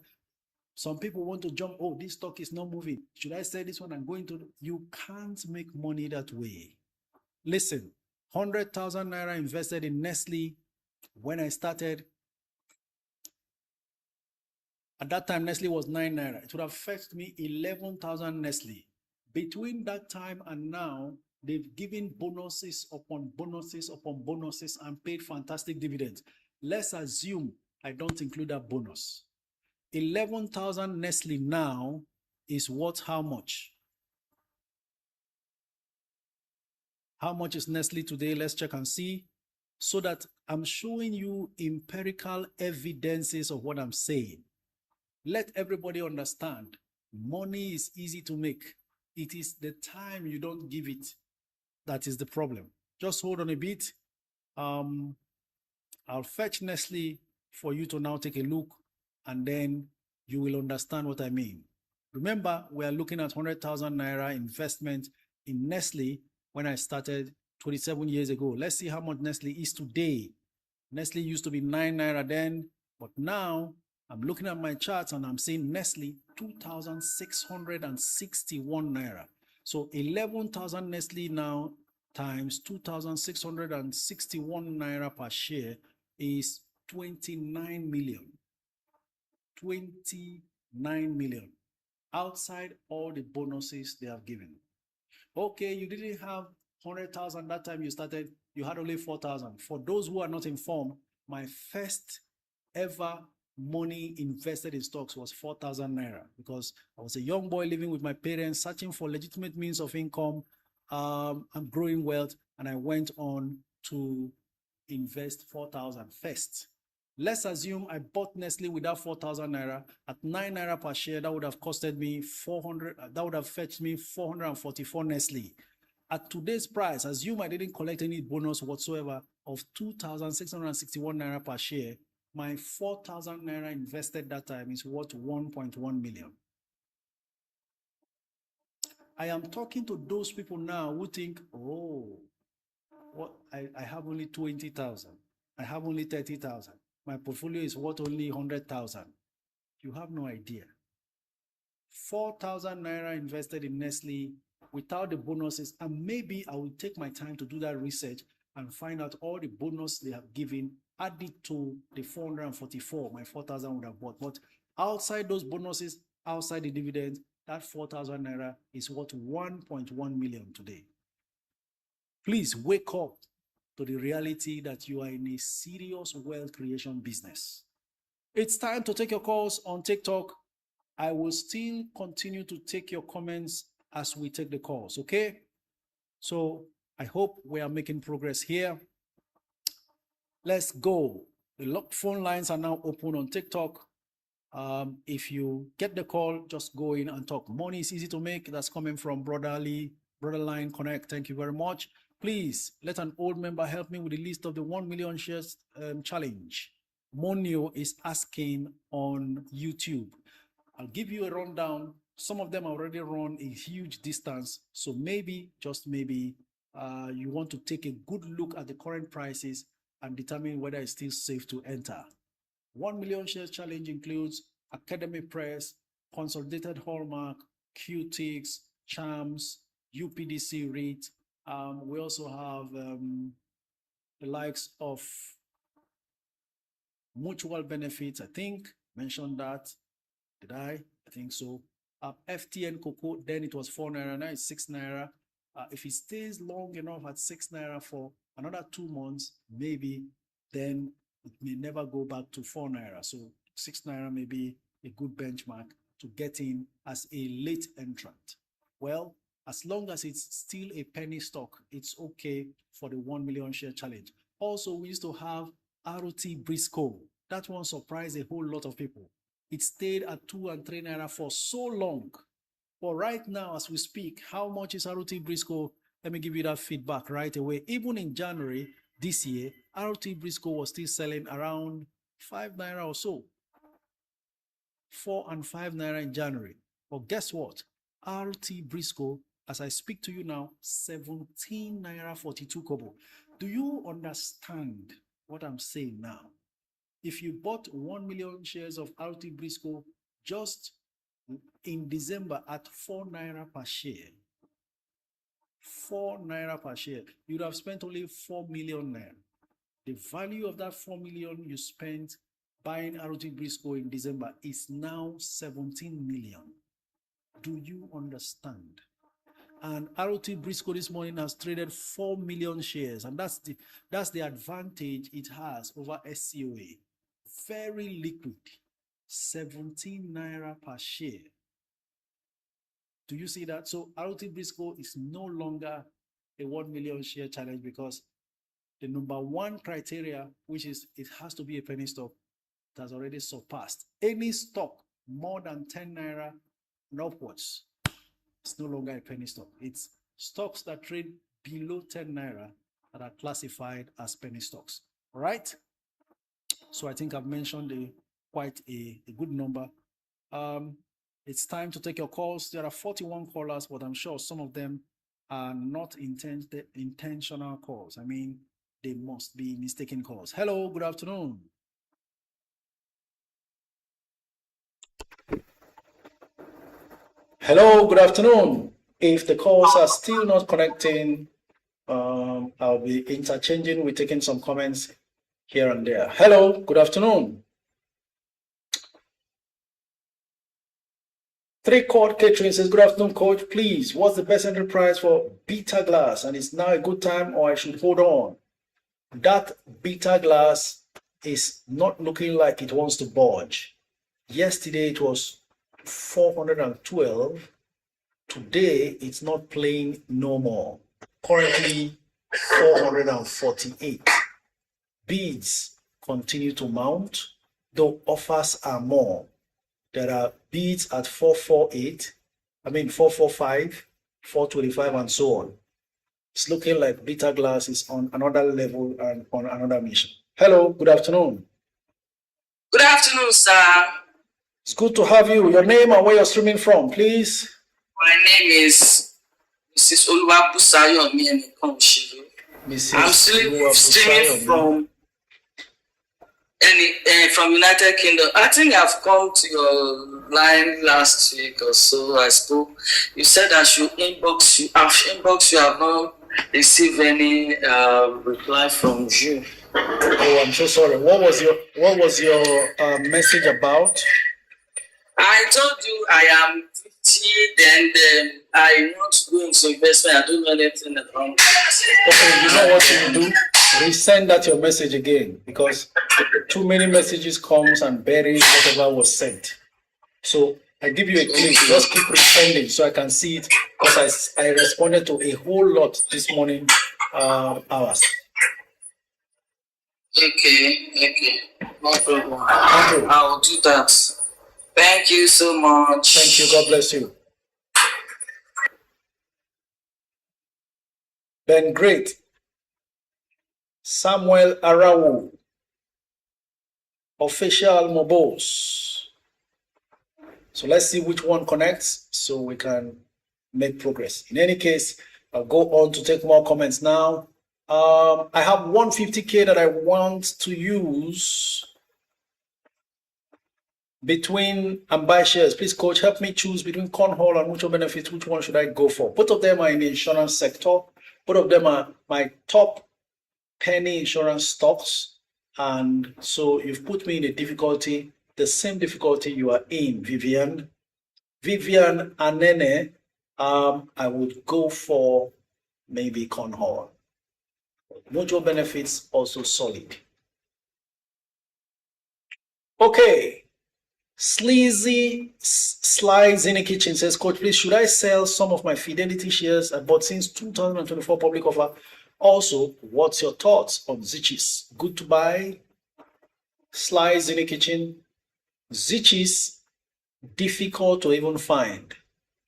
some people want to jump, oh, this stock is not moving. Should I sell this one and go into? You can't make money that way. Listen, 100,000 naira invested in Nestle when I started. At that time, Nestle was 9 naira. It would have fetched me 11,000 Nestle. Between that time and now, they've given bonuses upon bonuses upon bonuses and paid fantastic dividends. Let's assume I don't include that bonus. 11,000 Nestle now is worth how much? How much is Nestle today? Let's check and see, so that I'm showing you empirical evidences of what I'm saying. Let everybody understand money is easy to make. It is the time you don't give it that is the problem. Just hold on a bit. I'll fetch Nestle for you to now take a look, and then you will understand what I mean. Remember, we are looking at 100,000 Naira investment in Nestle when I started 27 years ago. Let's see how much Nestle is today. Nestle used to be 9 Naira then, but now I'm looking at my charts and I'm seeing Nestle 2,661 Naira. So 11,000 Nestle now times 2,661 Naira per share is 29 million. 29 million outside all the bonuses they have given. Okay, you didn't have 100,000 that time you started, you had only 4,000. For those who are not informed, my first ever money invested in stocks was 4,000 Naira, because I was a young boy living with my parents, searching for legitimate means of income and growing wealth, and I went on to invest 4,000 first. Let's assume I bought Nestle with that 4,000 Naira at 9 Naira per share. That would have costed me 400, that would have fetched me 444 Nestle. At today's price, assume I didn't collect any bonus whatsoever of 2,661 Naira per share, my 4,000 Naira invested that time is worth 1.1 million. I am talking to those people now who think, oh, what, I have only 20,000. I have only 30,000. My portfolio is worth only 100,000. You have no idea. 4,000 Naira invested in Nestle without the bonuses, and maybe I will take my time to do that research and find out all the bonus they have given added to the 444 my 4,000 would have bought. But outside those bonuses, outside the dividends, that 4,000 Naira is worth 1.1 million today. Please wake up to the reality that you are in a serious wealth creation business. It's time to take your calls on TikTok. I will still continue to take your comments as we take the calls, okay? So I hope we are making progress here. Let's go. The phone lines are now open on TikTok. If you get the call, just go in and talk. Money is easy to make. That's coming from Brotherly, Brotherline Connect. Thank you very much. Please let an old member help me with the list of the 1 million shares challenge. Monio is asking on YouTube. I'll give you a rundown. Some of them already run a huge distance. So maybe, just maybe, you want to take a good look at the current prices and determine whether it's still safe to enter. 1 million shares challenge includes Academy Press, Consolidated Hallmark, QTix, Chams, UPDC REIT. We also have the likes of Mutual Benefits, I think, mentioned that. Did I? I think so. FTN Cocoa, then it was 4 Naira, now it's 6 Naira. If it stays long enough at 6 Naira for another 2 months, maybe, then it may never go back to 4 Naira. So 6 Naira may be a good benchmark to get in as a late entrant. Well, as long as it's still a penny stock, it's okay for the 1 million share challenge. Also, we used to have ROT Briscoe. That one surprised a whole lot of people. It stayed at 2 and 3 Naira for so long. But right now, as we speak, how much is ROT Briscoe? Let me give you that feedback right away. Even in January this year, ROT Briscoe was still selling around 5 Naira or so. 4 and 5 Naira in January. But guess what? ROT Briscoe, as I speak to you now, 17 Naira 42 kobo. Do you understand what I'm saying now? If you bought 1 million shares of ROT Briscoe just in December at 4 Naira per share, 4 Naira per share, you'd have spent only 4 million Naira. The value of that 4 million you spent buying ROT Briscoe in December is now 17 million. Do you understand? And ROT Briscoe this morning has traded 4 million shares, and that's the advantage it has over SCOA. Very liquid, 17 Naira per share. Do you see that? So ROT Briscoe is no longer a 1 million share challenge because the number one criteria, which is it has to be a penny stock, it has already surpassed. Any stock more than 10 naira and upwards, it's no longer a penny stock. It's stocks that trade below 10 naira that are classified as penny stocks. All right. So I think I've mentioned quite a good number. It's time to take your calls. There are 41 callers, but I'm sure some of them are not intentional calls. I mean, they must be mistaken calls. Hello, good afternoon. Hello, good afternoon. If the calls are still not connecting, I'll be interchanging. We're taking some comments here and there. Hello, good afternoon. 3 Court Catering says, good afternoon, coach. Please, what's the best entry price for beta glass? And it's now a good time or I should hold on? That beta glass is not looking like it wants to budge. Yesterday it was 412. Today it's not playing no more. Currently 448. Bids continue to mount, though offers are more. There are bids at 448, 445, 425, and so on. It's looking like beta glass is on another level and on another mission. Hello, good afternoon. Good afternoon, sir. It's good to have you. Your name and where you're streaming from, please. My name is Mrs. Oluwabusayo Mienikonshiru. I'm streaming from United Kingdom. I think I've come to your line last week or so. I spoke. You said I should inbox you. I've inboxed you. I've not received any reply from you. Oh, I'm so sorry. What was your message about? I told you I am 50, then I want to go into investment. I don't know anything about it. Okay, you know what you do? Resend that your message again, because too many messages comes and buries whatever was sent. So I give you a click. Just keep resending so I can see it, because I responded to a whole lot this morning hours. Okay. No problem. I will do that. Thank you so much. Thank you. God bless you. Ben Great. Samuel Arawu. Official Mobos. So let's see which one connects so we can make progress. In any case, I'll go on to take more comments now. I have 150K that I want to use between and buy shares. Please, coach, help me choose between Cornhole and Mutual Benefits. Which one should I go for? Both of them are in the insurance sector. Both of them are my top penny insurance stocks. And so you've put me in a difficulty, the same difficulty you are in, Vivian. Vivian Anene, I would go for maybe Cornhole. Mutual Benefits also solid. Okay. Sleazy Slides in the Kitchen says, coach, please, should I sell some of my Fidelity shares I bought since 2024 public offer? Also, what's your thoughts on Zichis? Good to buy? Slides in the Kitchen. Zichis, difficult to even find.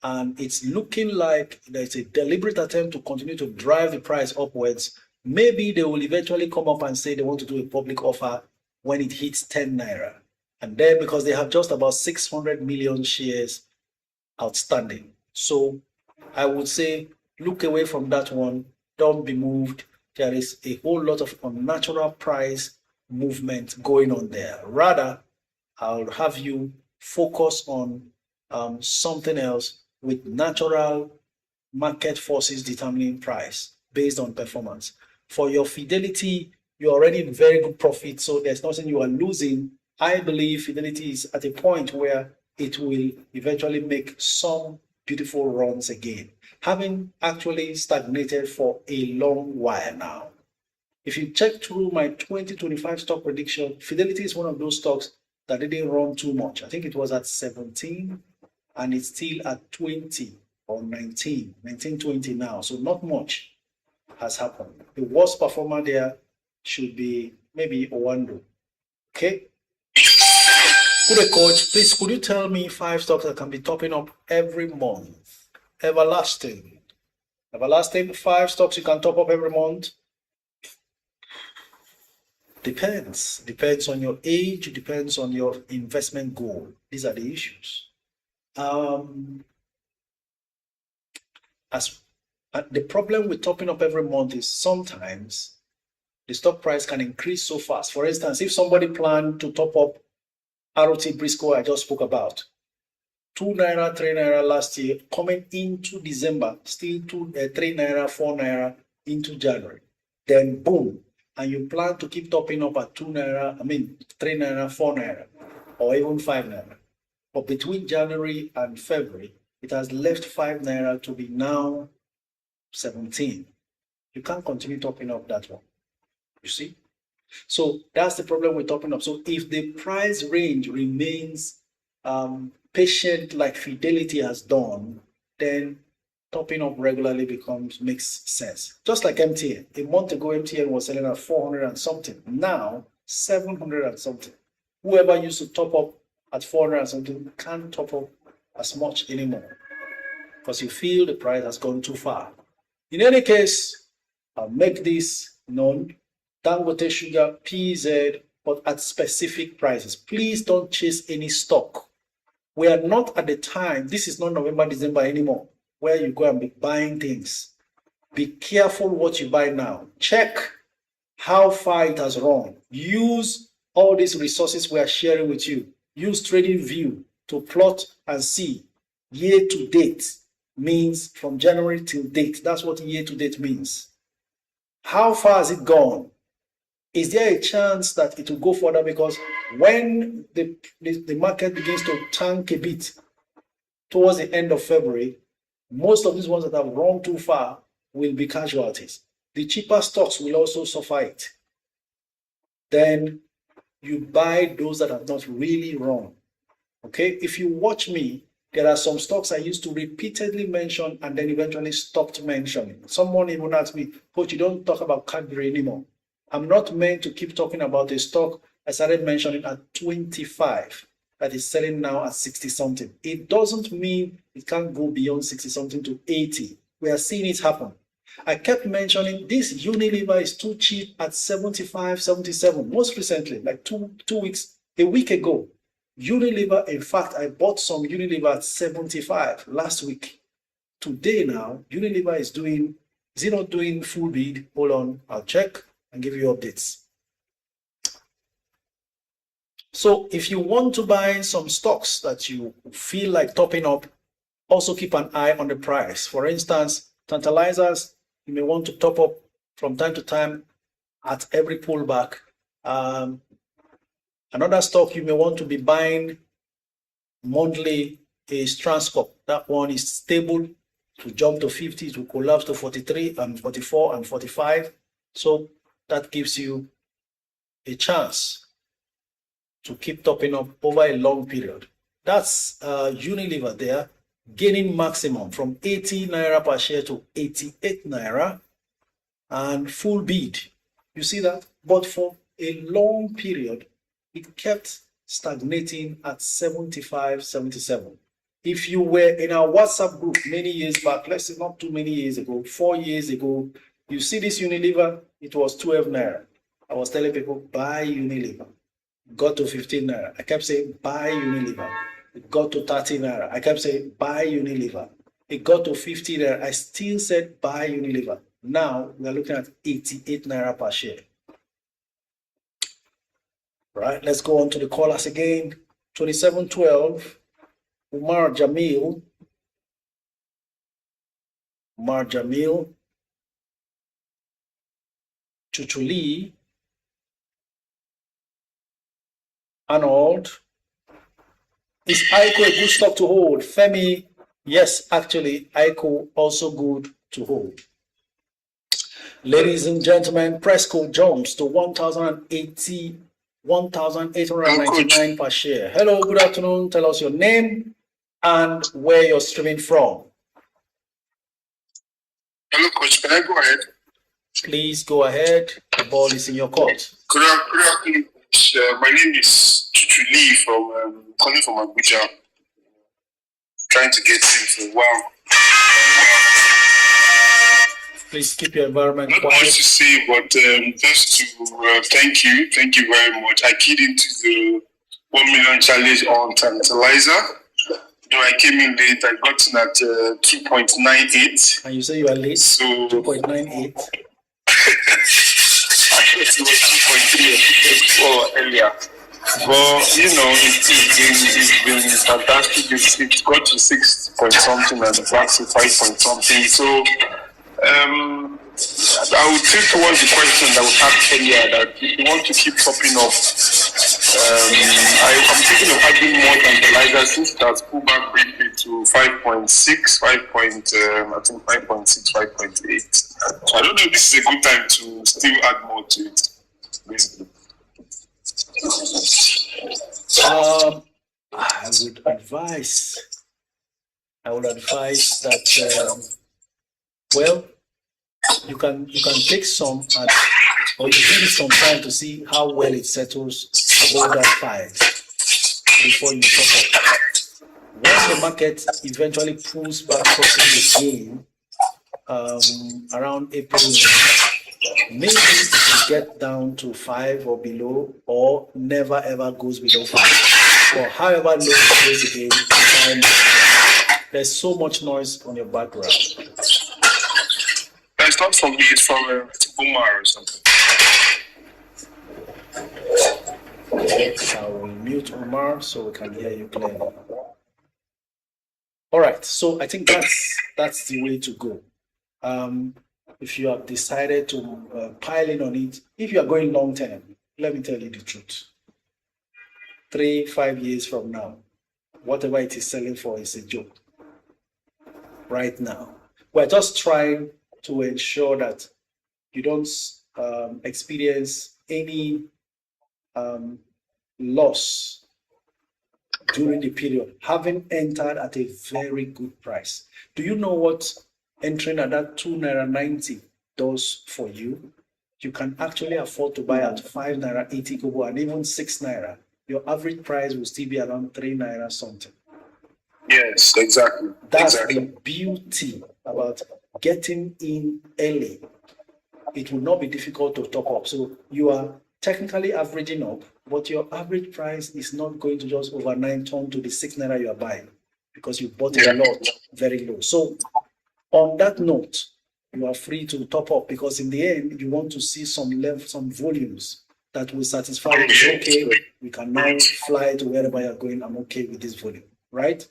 And it's looking like there's a deliberate attempt to continue to drive the price upwards. Maybe they will eventually come up and say they want to do a public offer when it hits 10 naira. And then because they have just about 600 million shares outstanding. So I would say, look away from that one. Don't be moved. There is a whole lot of unnatural price movement going on there. Rather, I'll have you focus on something else with natural market forces determining price based on performance. For your Fidelity, you're already in very good profit, so there's nothing you are losing. I believe Fidelity is at a point where it will eventually make some beautiful runs again, having actually stagnated for a long while now. If you check through my 2025 stock prediction, Fidelity is one of those stocks that didn't run too much. I think it was at 17 and it's still at 20 or 19, 20 now, so not much. has happened. The worst performer there should be maybe Owando. Okay. Good coach, please could you tell me 5 stocks that can be topping up every month? Everlasting. Everlasting, 5 stocks you can top up every month. Depends on your age, depends on your investment goal. These are the issues. The problem with topping up every month is sometimes the stock price can increase so fast. For instance, if somebody planned to top up ROT Briscoe I just spoke about, 2 naira, 3 naira last year, coming into December, still 3 naira, 4 naira into January. Then boom, and you plan to keep topping up at 2 naira, 3 naira, 4 naira, or even 5 naira. But between January and February, it has left 5 naira to be now 17. You can't continue topping up that one. You see? So that's the problem with topping up. So if the price range remains patient like Fidelity has done, then topping up regularly makes sense. Just like MTN. A month ago, MTN was selling at 400 and something. Now, 700 and something. Whoever used to top up at 400 and something can't top up as much anymore because you feel the price has gone too far. In any case, I'll make this known. Dangote Sugar, PZ, but at specific prices. Please don't chase any stock. We are not at the time, this is not November, December anymore, where you go and be buying things. Be careful what you buy now. Check how far it has run. Use all these resources we are sharing with you. Use TradingView to plot and see year to date means from January till date. That's what year to date means. How far has it gone? Is there a chance that it will go further? Because when the market begins to tank a bit towards the end of February, most of these ones that have run too far will be casualties. The cheaper stocks will also suffer it. Then you buy those that have not really run. Okay? If you watch me, there are some stocks I used to repeatedly mention and then eventually stopped mentioning. Someone even asked me, Coach, you don't talk about Cadbury anymore. I'm not meant to keep talking about a stock I started mentioning at 25 that is selling now at 60 something. It doesn't mean it can't go beyond 60 something to 80. We are seeing it happen. I kept mentioning this Unilever is too cheap at 75, 77. Most recently, like a week ago, Unilever, in fact, I bought some Unilever at 75 last week. Today now, Unilever is it not doing full bid? Hold on, I'll check and give you updates. So if you want to buy some stocks that you feel like topping up, also keep an eye on the price. For instance, tantalizers, you may want to top up from time to time at every pullback. Another stock you may want to be buying monthly is Transcorp. That one is stable to jump to 50, to collapse to 43 and 44 and 45. So that gives you a chance to keep topping up over a long period. That's Unilever there, gaining maximum from 80 naira per share to 88 naira and full bid. You see that? But for a long period, it kept stagnating at 75, 77. If you were in our WhatsApp group many years back, let's say not too many years ago, 4 years ago, you see this Unilever, it was 12 naira. I was telling people, buy Unilever. It got to 15 naira. I kept saying, buy Unilever. It got to 30 naira. I kept saying, buy Unilever. It got to 50 naira. I still said, buy Unilever. Now, we are looking at 88 naira per share. Right, let's go on to the callers again. 2712, Umar Jamil, Chuchuli, Arnold. Is ICO a good stock to hold? Femi, yes, actually, ICO also good to hold. Ladies and gentlemen, press code jumps to 1,899 per share. Hello, good afternoon. Tell us your name and where you're streaming from. Hello, Coach. Can I go ahead? Please go ahead. The ball is in your court. Good afternoon. My name is Chuchu Lee from calling from Abuja. Trying to get in for a while. Please keep your environment Not quiet. much to say, but just to thank you very much. I keyed into the 1 million challenge on Tantalizer. Though I came in late, I got in at 2.98. And you say you are late? So 2.98. I thought it was 2.3 or earlier. But you know, it's been fantastic. It's got to 6 point something and back to 5 point something. So I would say towards the question that we asked earlier that if you want to keep topping up, I'm thinking of adding more Tantalizer since it has pulled back briefly to 5.6, I think 5.6, 5.8. So I don't know if this is a good time to still add more to it, basically. I would advise that well, you can take some or you give it some time to see how well it settles above that 5 before you top up. When the market eventually pulls back possibly again around April, maybe it will get down to 5 or below, or never ever goes below 5. Or however low it goes again, there's so much noise on your background. It's not from me, it's from Umar or something. I will mute Umar so we can hear you clearly. All right, so I think that's the way to go. If you have decided to pile in on it, if you are going long term, let me tell you the truth. 3-5 years from now, whatever it is selling for is a joke. Right now, we're just trying to ensure that you don't experience any loss during the period, having entered at a very good price. Do you know what entering at that 2.90 naira does for you? You can actually afford to buy at 5 naira 80 kobo and even 6 naira. Your average price will still be around 3 naira something. Yes, exactly. That's the beauty about getting in early. It will not be difficult to top up. So you are technically averaging up, but your average price is not going to just overnight turn to the 6 naira you are buying because you bought a lot very low. So on that note, you are free to top up because in the end, you want to see some volumes that will satisfy you. Okay, we can now fly to wherever you're going. I'm okay with this volume, right?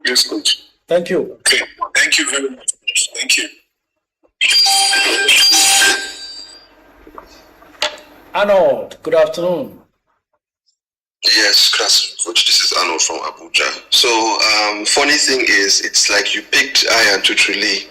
Yes, coach. Thank you. Okay, thank you very much. Thank you. Arnold, good afternoon. Yes, good afternoon, coach. This is Arnold from Abuja. So, funny thing is, it's like you picked I and Chuchuli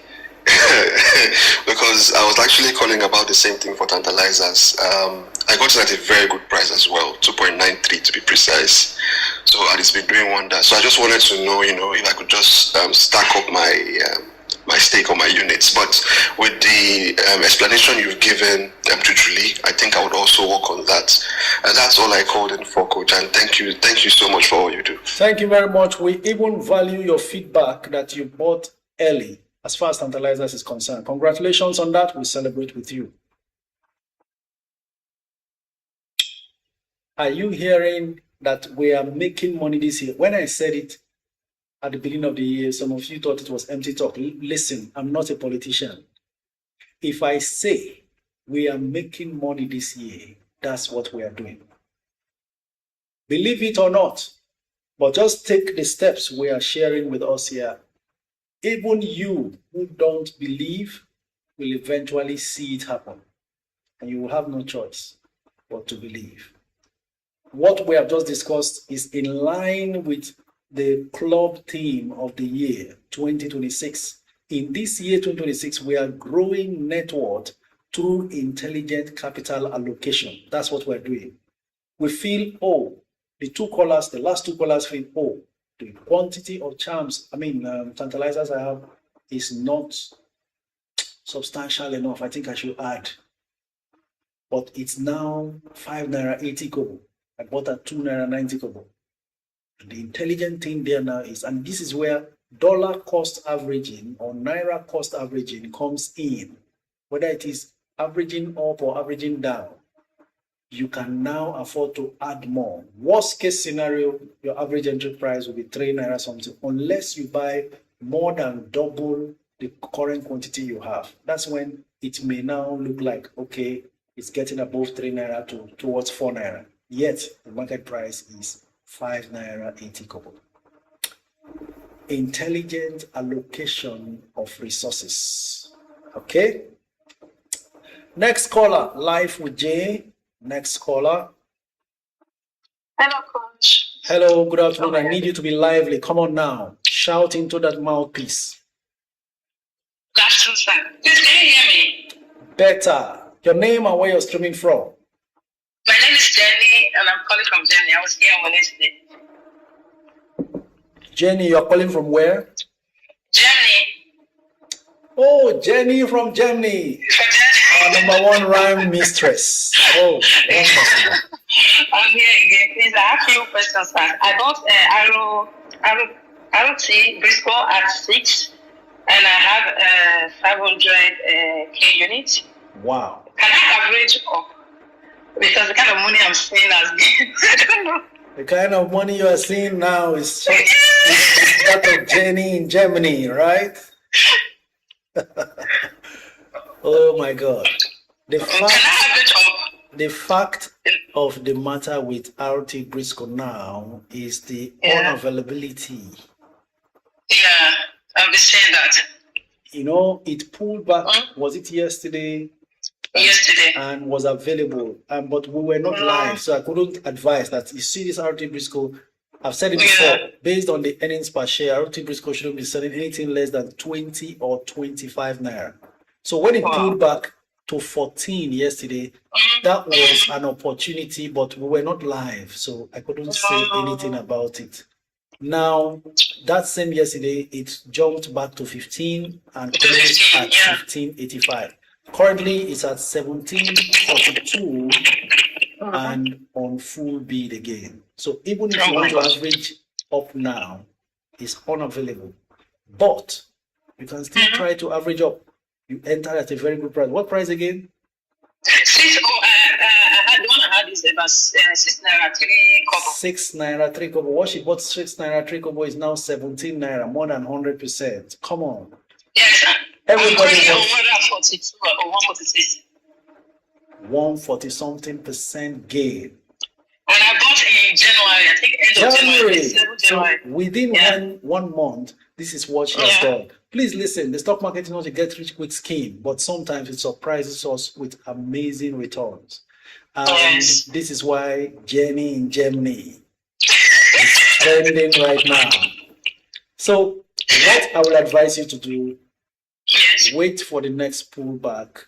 because I was actually calling about the same thing for Tantalizers. I got it at a very good price as well, 2.93 to be precise. So, and it's been doing wonders. So, I just wanted to know, if I could just stack up my stake or my units. But with the explanation you've given Chuchuli, I think I would also work on that. And that's all I called in for, coach. And thank you so much for all you do. Thank you very much. We even value your feedback that you bought early as far as Tantalizers is concerned. Congratulations on that. We celebrate with you. Are you hearing that we are making money this year? When I said it at the beginning of the year, some of you thought it was empty talk. Listen, I'm not a politician. If I say we are making money this year, that's what we are doing. Believe it or not, but just take the steps we are sharing with us here. Even you who don't believe will eventually see it happen. And you will have no choice but to believe. What we have just discussed is in line with the club theme of the year 2026. In this year 2026, we are growing net worth through intelligent capital allocation. That's what we're doing. We feel, the last two callers feel, the quantity of charms, tantalizers I have is not substantial enough. I think I should add. But it's now 5 naira 80 kobo. I bought at 2 naira 90 kobo. And the intelligent thing there now is, and this is where dollar cost averaging or naira cost averaging comes in, whether it is averaging up or averaging down, you can now afford to add more. Worst case scenario, your average entry price will be 3 naira something, unless you buy more than double the current quantity you have. That's when it may now look like, okay, it's getting above 3 naira towards 4 naira. Yet the market price is 5 naira 80 kobo. Intelligent allocation of resources. Okay. Next caller, live with Jay. Next caller. Hello, coach. Hello, good afternoon. I need you to be lively. Come on now. Shout into that mouthpiece. Good afternoon, sir. Please, can you hear me? Better. Your name and where you're streaming from? My name is Jenny, and I'm calling from Germany. I was here on Wednesday. Jenny, you're calling from where? Germany. Oh, Jenny from Germany. From Germany. Our number one rhyme mistress. Oh, I'm here again. Please, I have a few questions, sir. I bought ROT Briscoe at 6, and I have 500K units. wow. Can I average up? Because the kind of money I'm seeing has been, I don't know. The kind of money you are seeing now is that of Jenny in Germany, right? Oh my God. Can I average up? The fact of the matter with RT Briscoe now is the unavailability. Yeah, I'll be saying that. You know, it pulled back, was it yesterday? Yesterday. And was available, but we were not live, so I couldn't advise that. You see this RT Briscoe, I've said it before, based on the earnings per share, RT Briscoe shouldn't be selling anything less than 20 or 25 naira. So when it pulled back to 14 yesterday, that was an opportunity, but we were not live, so I couldn't say anything about it. Now, that same yesterday, it jumped back to 15 and closed at 15.85. Currently, it's at 17.42 and on full bid again. So even if you want to average up now, it's unavailable. But you can still try to average up. You enter at a very good price. What price again? The one I had is about 6 naira 3 kobo. 6 naira 3 kobo. What she bought 6 naira 3 kobo is now 17 naira, more than 100%. Come on. Yes, everybody I'm wants 142 or 146. 140 something percent gain. And I bought in January, I think end of January. So within one month, this is what she has done. Please listen, the stock market is not a get rich quick scheme, but sometimes it surprises us with amazing returns. And this is why Jenny in Germany is trending right now. So what I will advise you to do, wait for the next pullback,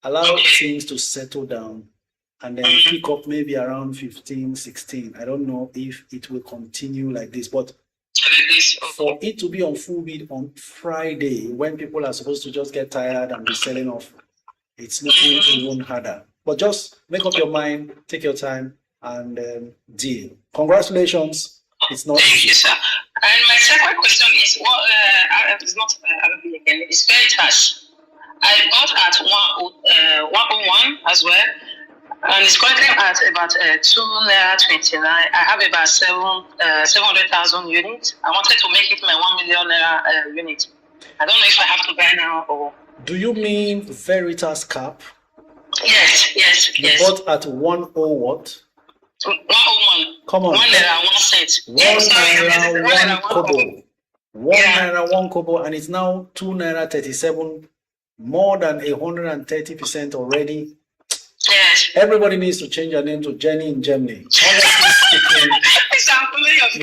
allow things to settle down, and then pick up maybe around 15, 16. I don't know if it will continue like this, but for it to be on full bid on Friday, when people are supposed to just get tired and be selling off, it's looking even harder. But just make up your mind, take your time, and deal. Congratulations. It's not easy. Thank you, sir. And my second question is, it's not RB again, it's Veritas. I bought at 101 as well, and it's currently at about 2.29. I have about 700,000 units. I wanted to make it my 1 million naira unit. I don't know if I have to buy now or. Do you mean Veritas Cap? Yes. You bought at 10 what? 101. Come on. 1 naira 1 cent. 1 naira 1 kobo. 1 naira 1 kobo, and it's now 2 naira 37. More than 130% already. Yes. Everybody needs to change their name to Jenny in Germany. Honestly speaking,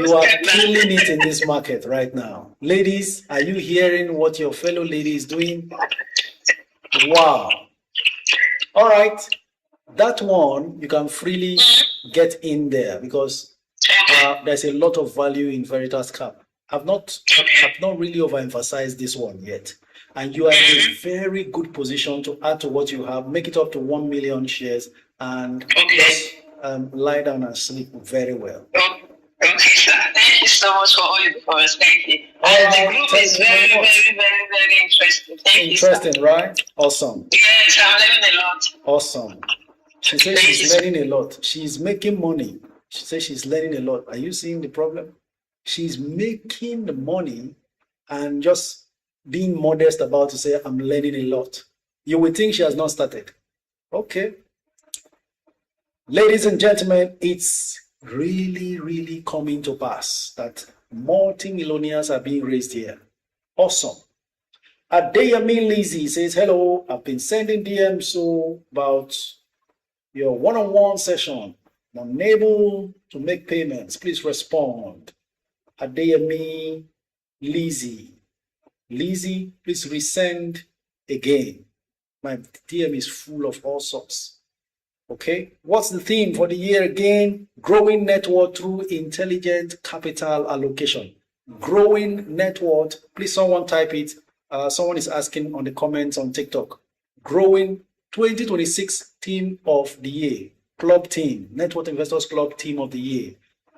you are killing it in this market right now. Ladies, are you hearing what your fellow lady is doing? Wow. All right. That one, you can freely get in there because there's a lot of value in Veritas Cap. I've not really overemphasized this one yet. and you are in a very good position to add to what you have, make it up to 1 million shares, and just lie down and sleep very well. Okay, sir. Thank you so much for all you do for us. Thank you. And the group is very, very interesting. Thank you, sir. Interesting, right? Awesome. Yes, I'm learning a lot. Awesome. She says she's learning a lot. She's making money. She says she's learning a lot. Are you seeing the problem? She's making the money and just being modest about to say, I'm learning a lot. You would think she has not started. Okay. Ladies and gentlemen, it's really coming to pass that multi-millionaires are being raised here. Awesome. Adeyemi Lizzie says, hello, I've been sending DMs about your one-on-one session. I'm unable to make payments. Please respond. Adeyemi Lizzie. Lizzie, please resend again. My DM is full of all sorts. Okay, what's the theme for the year again? Growing net worth through intelligent capital allocation. Growing net worth. Please, someone type it. Someone is asking on the comments on TikTok. Growing 2026 theme of the year. Club team. Net Worth Investors Club team of the year.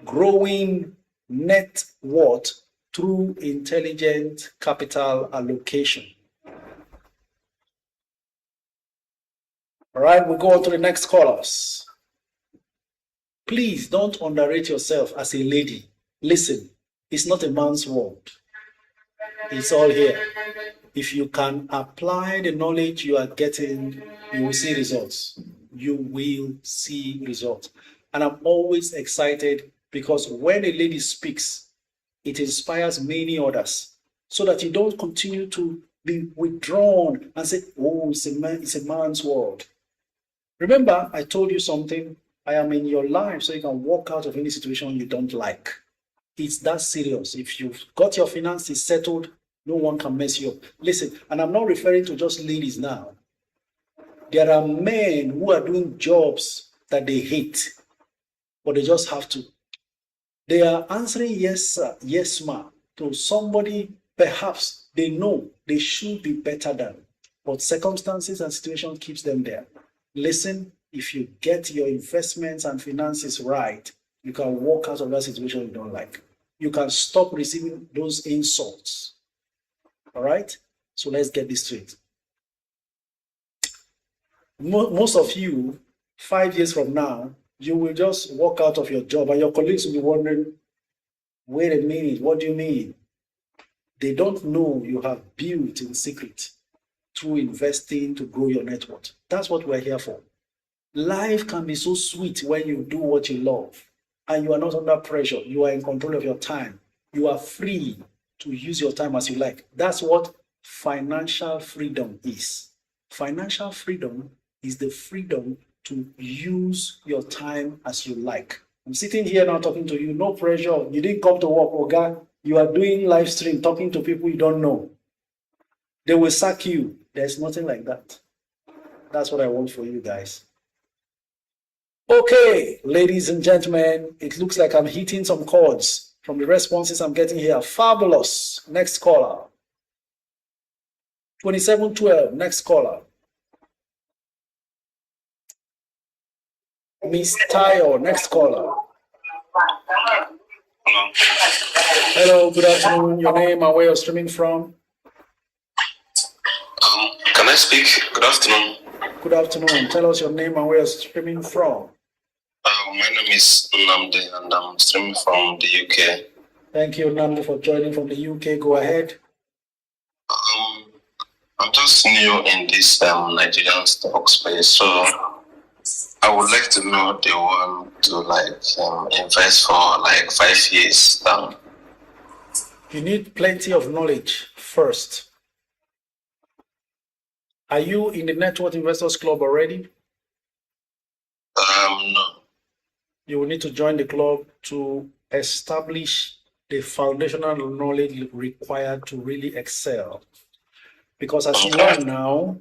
Growing net worth through intelligent capital allocation. All right, we go on to the next callers. Please don't underrate yourself as a lady. Listen, it's not a man's world. It's all here. If you can apply the knowledge you are getting, you will see results. You will see results. And I'm always excited because when a lady speaks, it inspires many others so that you don't continue to be withdrawn and say, oh, it's a man's world. Remember, I told you something. I am in your life so you can walk out of any situation you don't like. It's that serious. If you've got your finances settled, no one can mess you up. Listen, and I'm not referring to just ladies now. There are men who are doing jobs that they hate, but they just have to. They are answering yes, sir, yes, ma, to somebody perhaps they know they should be better than, but circumstances and situation keeps them there. Listen, if you get your investments and finances right, you can walk out of that situation you don't like. You can stop receiving those insults. All right? So let's get this straight. Most of you, 5 years from now, you will just walk out of your job and your colleagues will be wondering, wait a minute, what do you mean? They don't know you have built in secret through investing to grow your net worth. That's what we're here for. Life can be so sweet when you do what you love and you are not under pressure. You are in control of your time. You are free to use your time as you like. That's what financial freedom is. Financial freedom is the freedom to use your time as you like. I'm sitting here now talking to you, no pressure. You didn't come to work, Oga. You are doing live stream, talking to people you don't know. They will sack you. There's nothing like that. That's what I want for you guys. Okay, ladies and gentlemen, it looks like I'm hitting some chords from the responses I'm getting here. Fabulous. Next caller. 2712, next caller. Miss Tayo, next caller. Hello. Hello, good afternoon. Your name and where you're streaming from? Can I speak? Good afternoon. Good afternoon. Tell us your name and where you're streaming from. My name is Namdi and I'm streaming from the UK. Thank you, Namdi, for joining from the UK. Go ahead. I'm just new in this Nigerian stock space, so I would like to know the one to invest for 5 years down. You need plenty of knowledge first. Are you in the Net Worth Investors Club already? No. You will need to join the club to establish the foundational knowledge required to really excel. Because as you are now,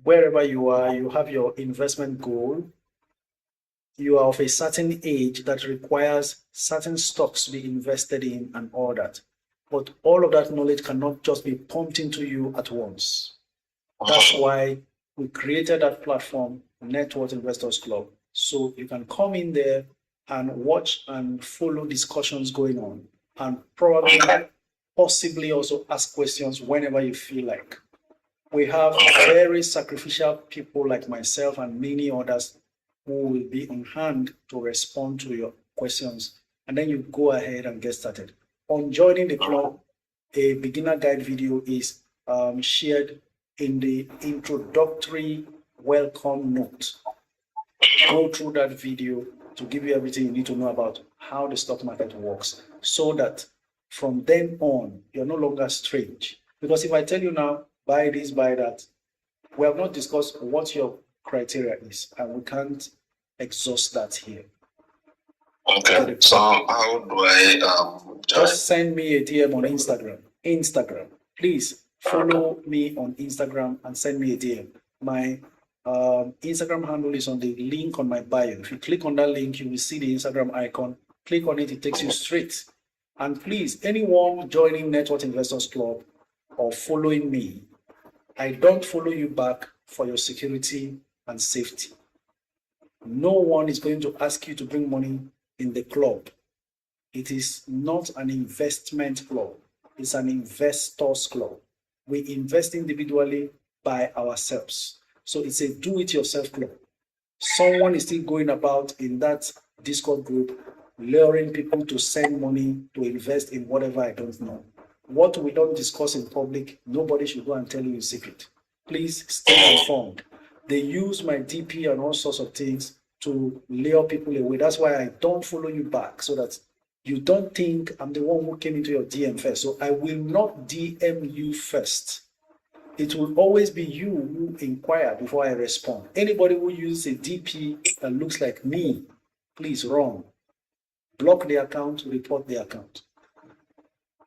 wherever you are, you have your investment goal. You are of a certain age that requires certain stocks to be invested in and all that. But all of that knowledge cannot just be pumped into you at once. That's why we created that platform, Network Investors Club, so you can come in there and watch and follow discussions going on, and probably, possibly also ask questions whenever you feel like. We have very sacrificial people like myself and many others who will be on hand to respond to your questions, and then you go ahead and get started. On joining the club, a beginner guide video is shared in the introductory welcome note. Go through that video to give you everything you need to know about how the stock market works, so that from then on, you're no longer strange. Because if I tell you now, buy this, buy that, we have not discussed what your criteria is, and we can't exhaust that here. Okay, so how do I just send me a DM on Instagram. Please follow me on Instagram and send me a DM. My Instagram handle is on the link on my bio. If you click on that link, you will see the Instagram icon. Click on it, it takes you straight. And please, anyone joining Network Investors Club or following me, I don't follow you back for your security and safety. No one is going to ask you to bring money in the club. It is not an investment club. It's an investors club. We invest individually by ourselves. So it's a do-it-yourself club. Someone is still going about in that Discord group, luring people to send money to invest in whatever I don't know. What we don't discuss in public, nobody should go and tell you in secret. Please stay informed. They use my DP and all sorts of things to lure people away. That's why I don't follow you back, so that you don't think I'm the one who came into your DM first. So I will not DM you first. It will always be you who inquire before I respond. Anybody who uses a DP that looks like me, please run. Block the account, report the account.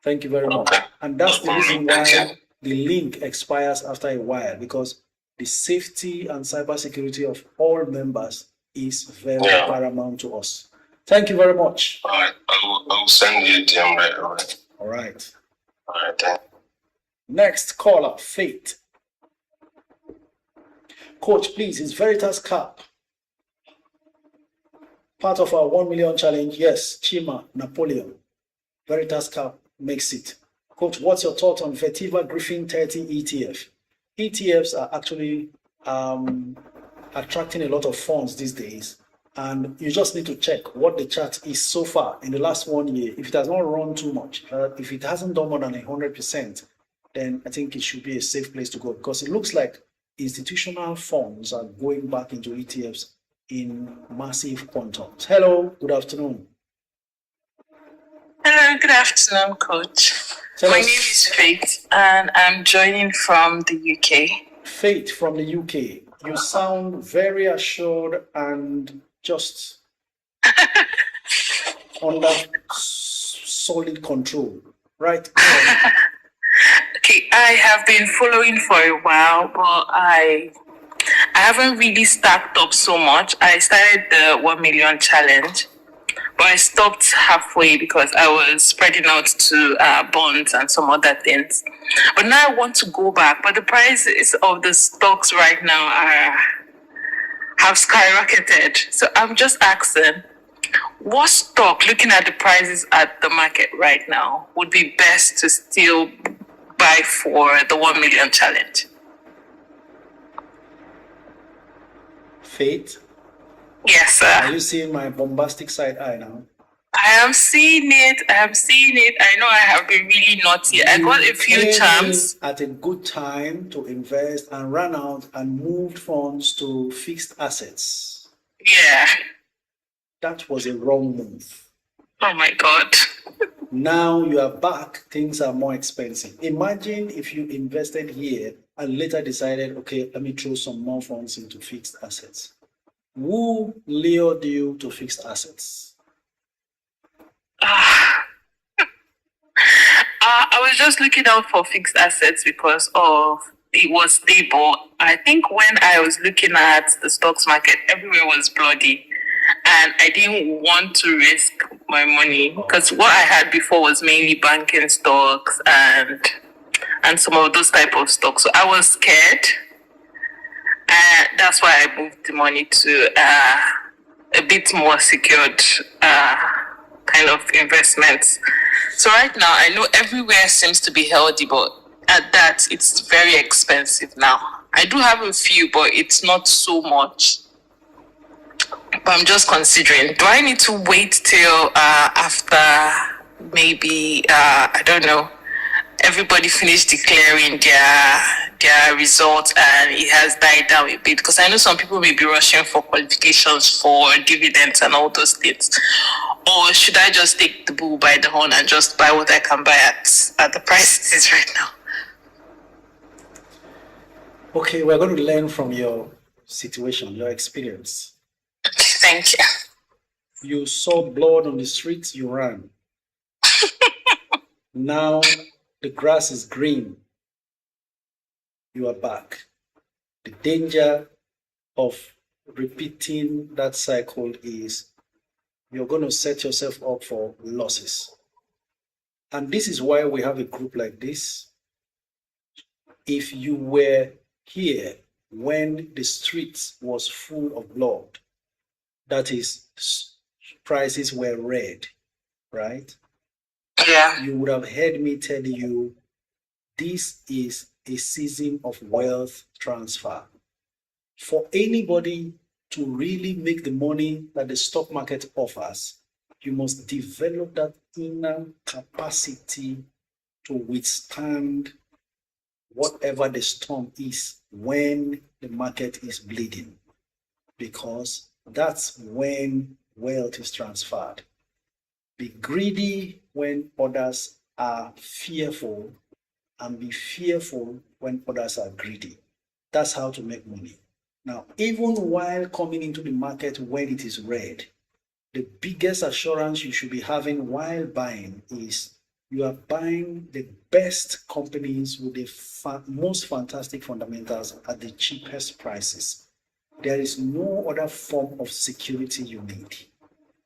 Thank you very much. And that's the reason why the link expires after a while, because the safety and cybersecurity of all members is very paramount to us. Thank you very much. All right, I'll send you a DM right away. All right. All right, then. Next caller, Faith. Coach, please, is Veritas Cap part of our 1 million challenge? Yes, Chima, Napoleon. Veritas Cap makes it. Coach, what's your thought on Vertiva Griffin 30 ETF? ETFs are actually attracting a lot of funds these days, and you just need to check what the chart is so far in the last 1 year. If it has not run too much, if it hasn't done more than 100%, then I think it should be a safe place to go, because it looks like institutional funds are going back into ETFs in massive quantums. Hello, good afternoon. Hello, good afternoon, Coach. My name is Faith, and I'm joining from the UK. Faith from the UK. You sound very assured and just under solid control, right? Okay, I have been following for a while, but I haven't really stacked up so much. I started the 1 million challenge, but I stopped halfway because I was spreading out to bonds and some other things. But now I want to go back. But the prices of the stocks right now have skyrocketed. So I'm just asking, what stock, looking at the prices at the market right now, would be best to still buy for the 1 million challenge? Faith? Yes, sir. Are you seeing my bombastic side eye now? I am seeing it. I know I have been really naughty. I got a few charms. At a good time to invest and ran out and moved funds to fixed assets. Yeah. That was a wrong move. Oh my God. Now you are back, things are more expensive. Imagine if you invested here and later decided, okay, let me throw some more funds into fixed assets. Who lured you to fixed assets? I was just looking out for fixed assets because of it was stable. I think when I was looking at the stocks market, everywhere was bloody, and I didn't want to risk my money because what I had before was mainly banking stocks and some of those type of stocks. So I was scared, and that's why I moved the money to a bit more secured kind of investments. So right now, I know everywhere seems to be healthy, but at that, it's very expensive now. I do have a few, but it's not so much. But I'm just considering, do I need to wait till after maybe, I don't know, everybody finished declaring their results and it has died down a bit? Because I know some people may be rushing for qualifications for dividends and all those things. Or should I just take the bull by the horn and just buy what I can buy at the price it is right now? Okay, we're going to learn from your situation, your experience. Thank you. You saw blood on the streets, you ran. Now the grass is green. You are back. The danger of repeating that cycle is you're going to set yourself up for losses. And this is why we have a group like this. If you were here when the streets was full of blood, that is, prices were red, right? Yeah. You would have heard me tell you this is a season of wealth transfer. For anybody to really make the money that the stock market offers, you must develop that inner capacity to withstand whatever the storm is when the market is bleeding, because that's when wealth is transferred. Be greedy when others are fearful, and be fearful when others are greedy. That's how to make money. Now, even while coming into the market when it is red, the biggest assurance you should be having while buying is you are buying the best companies with the most fantastic fundamentals at the cheapest prices. There is no other form of security you need,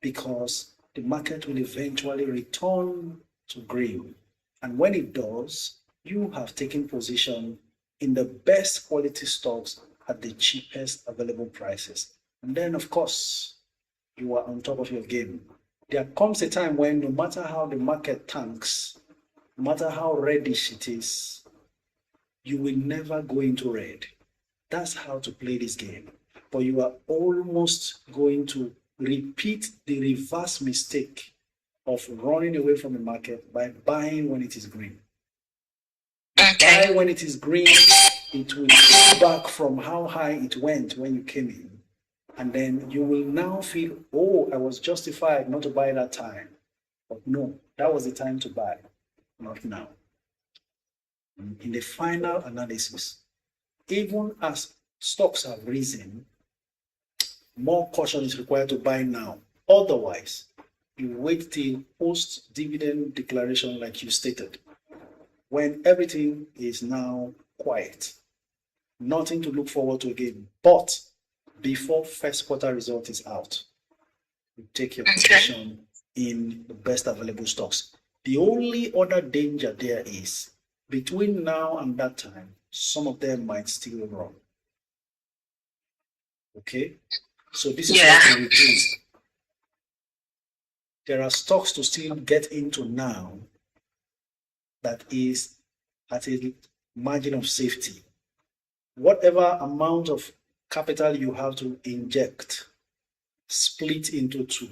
because the market will eventually return to green. And when it does, you have taken position in the best quality stocks at the cheapest available prices. And then, of course, you are on top of your game. There comes a time when no matter how the market tanks, no matter how reddish it is, you will never go into red. That's how to play this game. But you are almost going to repeat the reverse mistake of running away from the market by buying when it is green. Okay. Buy when it is green, it will go back from how high it went when you came in. And then you will now feel, oh, I was justified not to buy that time. But no, that was the time to buy, not now. In the final analysis, even as stocks have risen, more caution is required to buy now. Otherwise, you wait till post-dividend declaration like you stated, when everything is now quiet. Nothing to look forward to again. But before first quarter result is out, you take your position in the best available stocks. The only other danger there is between now and that time, some of them might still run. Okay? So this is what we do. There are stocks to still get into now that is at a margin of safety. Whatever amount of capital you have to inject, split into two,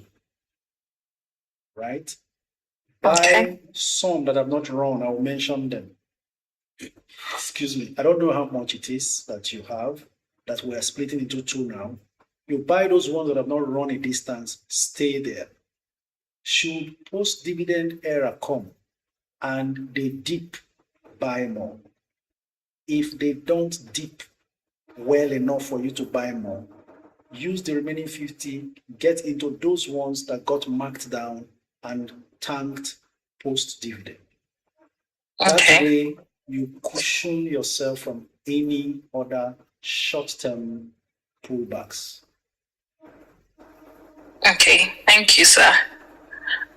right? Buy some that have not run. I will mention them. Excuse me. I don't know how much it is that you have that we are splitting into two now. You buy those ones that have not run a distance, stay there. Should post-dividend era come and they dip, buy more. If they don't dip well enough for you to buy more, use the remaining 50, get into those ones that got marked down and tanked post-dividend. That way, you cushion yourself from any other short-term pullbacks. Okay, thank you, sir.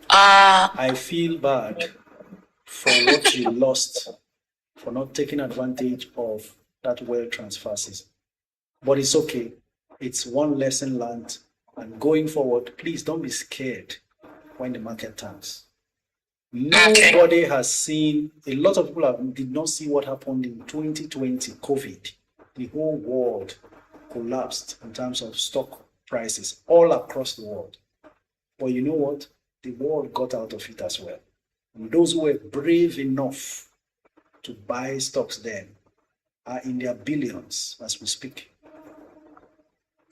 I feel bad for what you lost for not taking advantage of that wealth transfer season. But it's okay. It's one lesson learned. And going forward, please don't be scared when the market turns. Nobody has seen, a lot of people did not see what happened in 2020, COVID. The whole world collapsed in terms of stock prices all across the world. But you know what? The world got out of it as well. And those who were brave enough to buy stocks then are in their billions as we speak.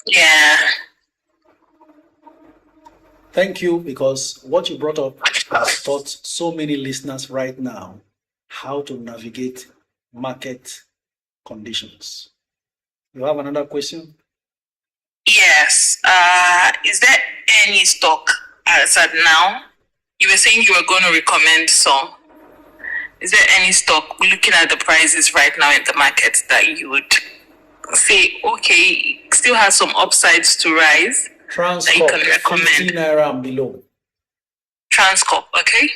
Yeah. Thank you, because what you brought up has taught so many listeners right now how to navigate market conditions. You have another question? Yes. Is there any stock as at now? You were saying you were going to recommend some. Is there any stock, looking at the prices right now in the market, that you would say, okay, it still has some upsides to rise? Transcorp, that you can recommend? 15 naira and below. Transcorp, okay?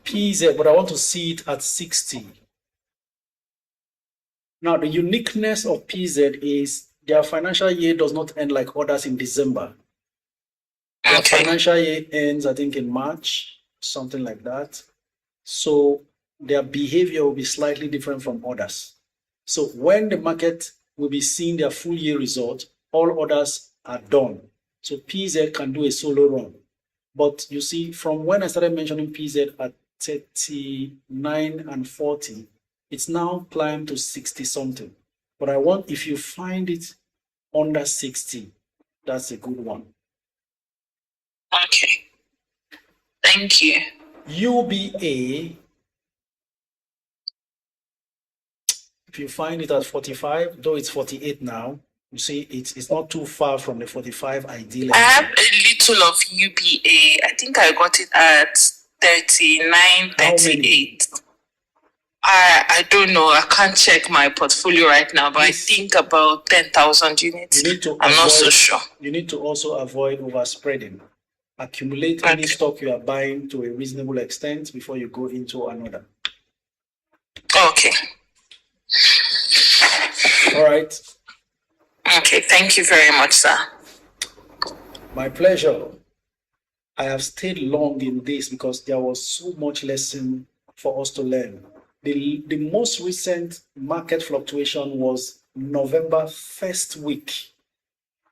PZ, but I want to see it at 60. Now, the uniqueness of PZ is their financial year does not end like others in December. Their financial year ends, I think, in March, something like that. So their behavior will be slightly different from others. So when the market will be seeing their full year result, all others are done. So PZ can do a solo run. But you see, from when I started mentioning PZ at 39 and 40, it's now climbed to 60 something. But I want, if you find it under 60, that's a good one. Okay. Thank you. UBA, if you find it at 45, though it's 48 now, you see it's not too far from the 45 ideal. I have a little of UBA. I think I got it at 39, 38. I don't know. I can't check my portfolio right now, but I think about 10,000 units. I'm not so sure. You need to also avoid overspreading. Accumulate any stock you are buying to a reasonable extent before you go into another. Okay. All right. Okay, thank you very much, sir. My pleasure. I have stayed long in this because there was so much lesson for us to learn. The most recent market fluctuation was November 1st week.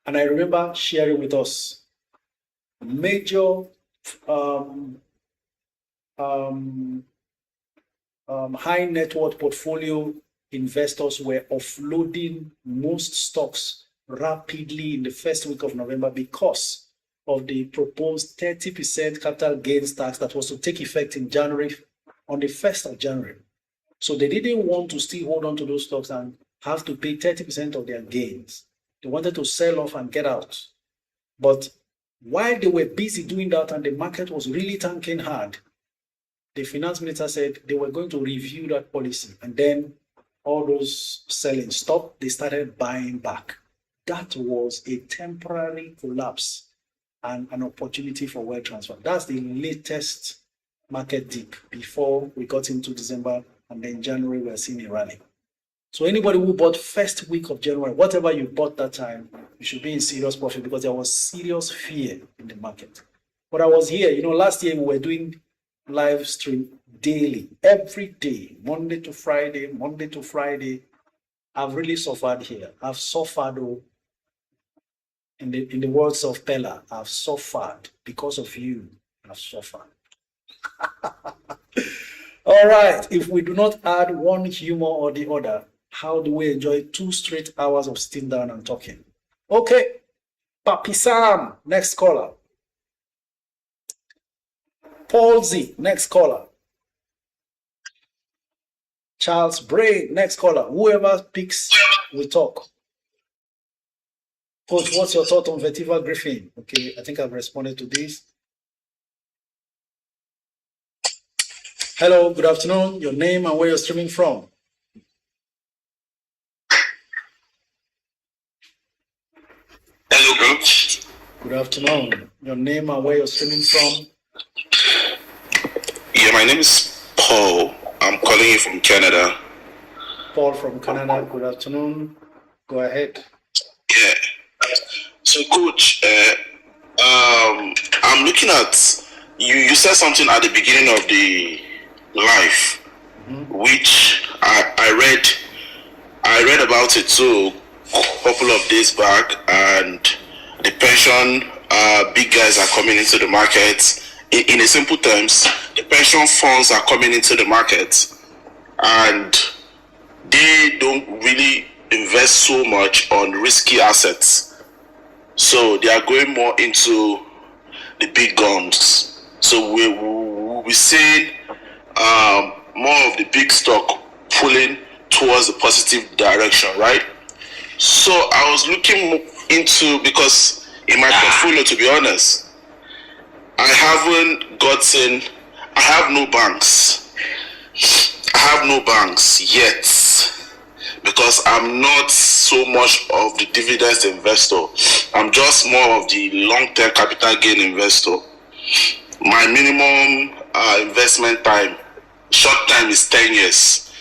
And I remember sharing with us major high net worth portfolio investors were offloading most stocks rapidly in the first week of November because of the proposed 30% capital gains tax that was to take effect in January, on the 1st of January. So they didn't want to still hold on to those stocks and have to pay 30% of their gains. They wanted to sell off and get out. But while they were busy doing that and the market was really tanking hard, the finance minister said they were going to review that policy. And then all those selling stopped. They started buying back. That was a temporary collapse and an opportunity for wealth transfer. That's the latest market dip before we got into December, and then January we're seeing a rally. So anybody who bought first week of January, whatever you bought that time, you should be in serious profit because there was serious fear in the market. But I was here, last year we were doing live stream daily, every day, Monday to Friday. I've really suffered here. I've suffered in the words of Pella, I've suffered because of you. I've suffered. All right, if we do not add one humor or the other, how do we enjoy 2 straight hours of sitting down and talking? Okay, Papi Sam, next caller. Paul Z, next caller. Charles Bray, next caller. Whoever picks, we talk. Coach, what's your thought on Vetiver Griffin? Okay, I think I've responded to this. Hello, good afternoon. Your name and where you're streaming from. Good afternoon. Your name and where you're streaming from? Yeah, my name is Paul. I'm calling you from Canada. Paul from Canada. Good afternoon. Go ahead. Yeah. So, Coach, I'm looking at you. You said something at the beginning of the live, which I read. I read about it too a couple of days back, and the pension big guys are coming into the market. In a simple terms, the pension funds are coming into the market, and they don't really invest so much on risky assets. So they are going more into the big guns. So we're seeing more of the big stock pulling towards the positive direction, right? So I was looking into, because in my portfolio, to be honest, I have no banks. I have no banks yet, because I'm not so much of the dividends investor. I'm just more of the long-term capital gain investor. My minimum investment time, short time, is 10 years.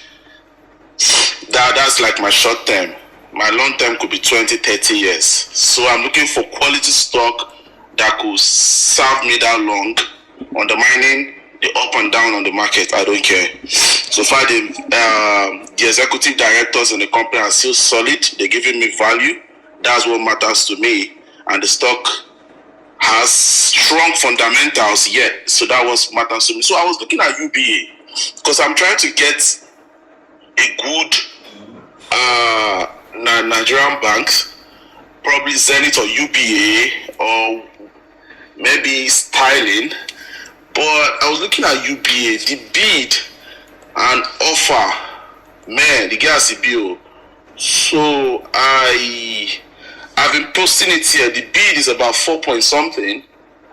That's like my short term. My long term could be 20, 30 years. So I'm looking for quality stock that could serve me that long, undermining the up and down on the market. I don't care. So far, the executive directors in the company are still solid. They're giving me value. That's what matters to me. And the stock has strong fundamentals yet. So that was matters to me. So I was looking at UBA, because I'm trying to get a good Nigerian bank, probably Zenith or UBA, or maybe Styling. But I was looking at UBA, the bid and offer, man, the gas bill. So I've been posting it here. The bid is about 4 point something,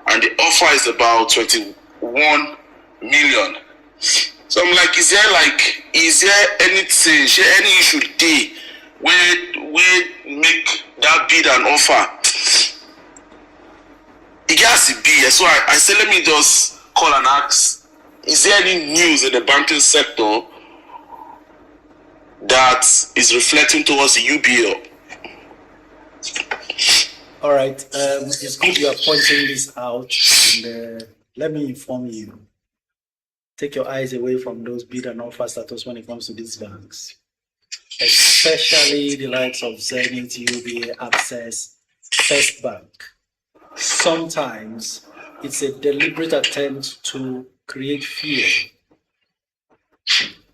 and the offer is about 21 million. So I'm like, is there anything, any issue there where make that bid and offer? It has to be. So I said, let me just call and ask, is there any news in the banking sector that is reflecting towards the UBL? All right. It's good you are pointing this out. And let me inform you. Take your eyes away from those bid and offer status when it comes to these banks, especially the likes of Zenith, UBA, Access, First Bank. Sometimes it's a deliberate attempt to create fear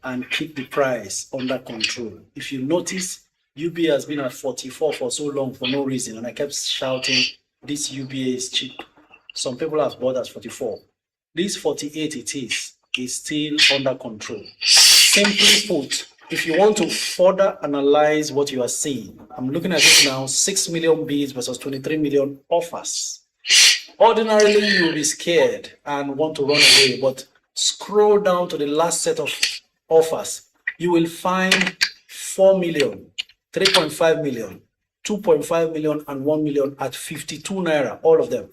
and keep the price under control. If you notice, UBA has been at 44 for so long for no reason, and I kept shouting, this UBA is cheap. Some people have bought at 44. This 48 it is still under control. Simply put, if you want to further analyze what you are seeing, I'm looking at it now, 6 million bids versus 23 million offers. Ordinarily, you will be scared and want to run away, but scroll down to the last set of offers. You will find 4 million, 3.5 million, 2.5 million, and 1 million at 52 naira, all of them.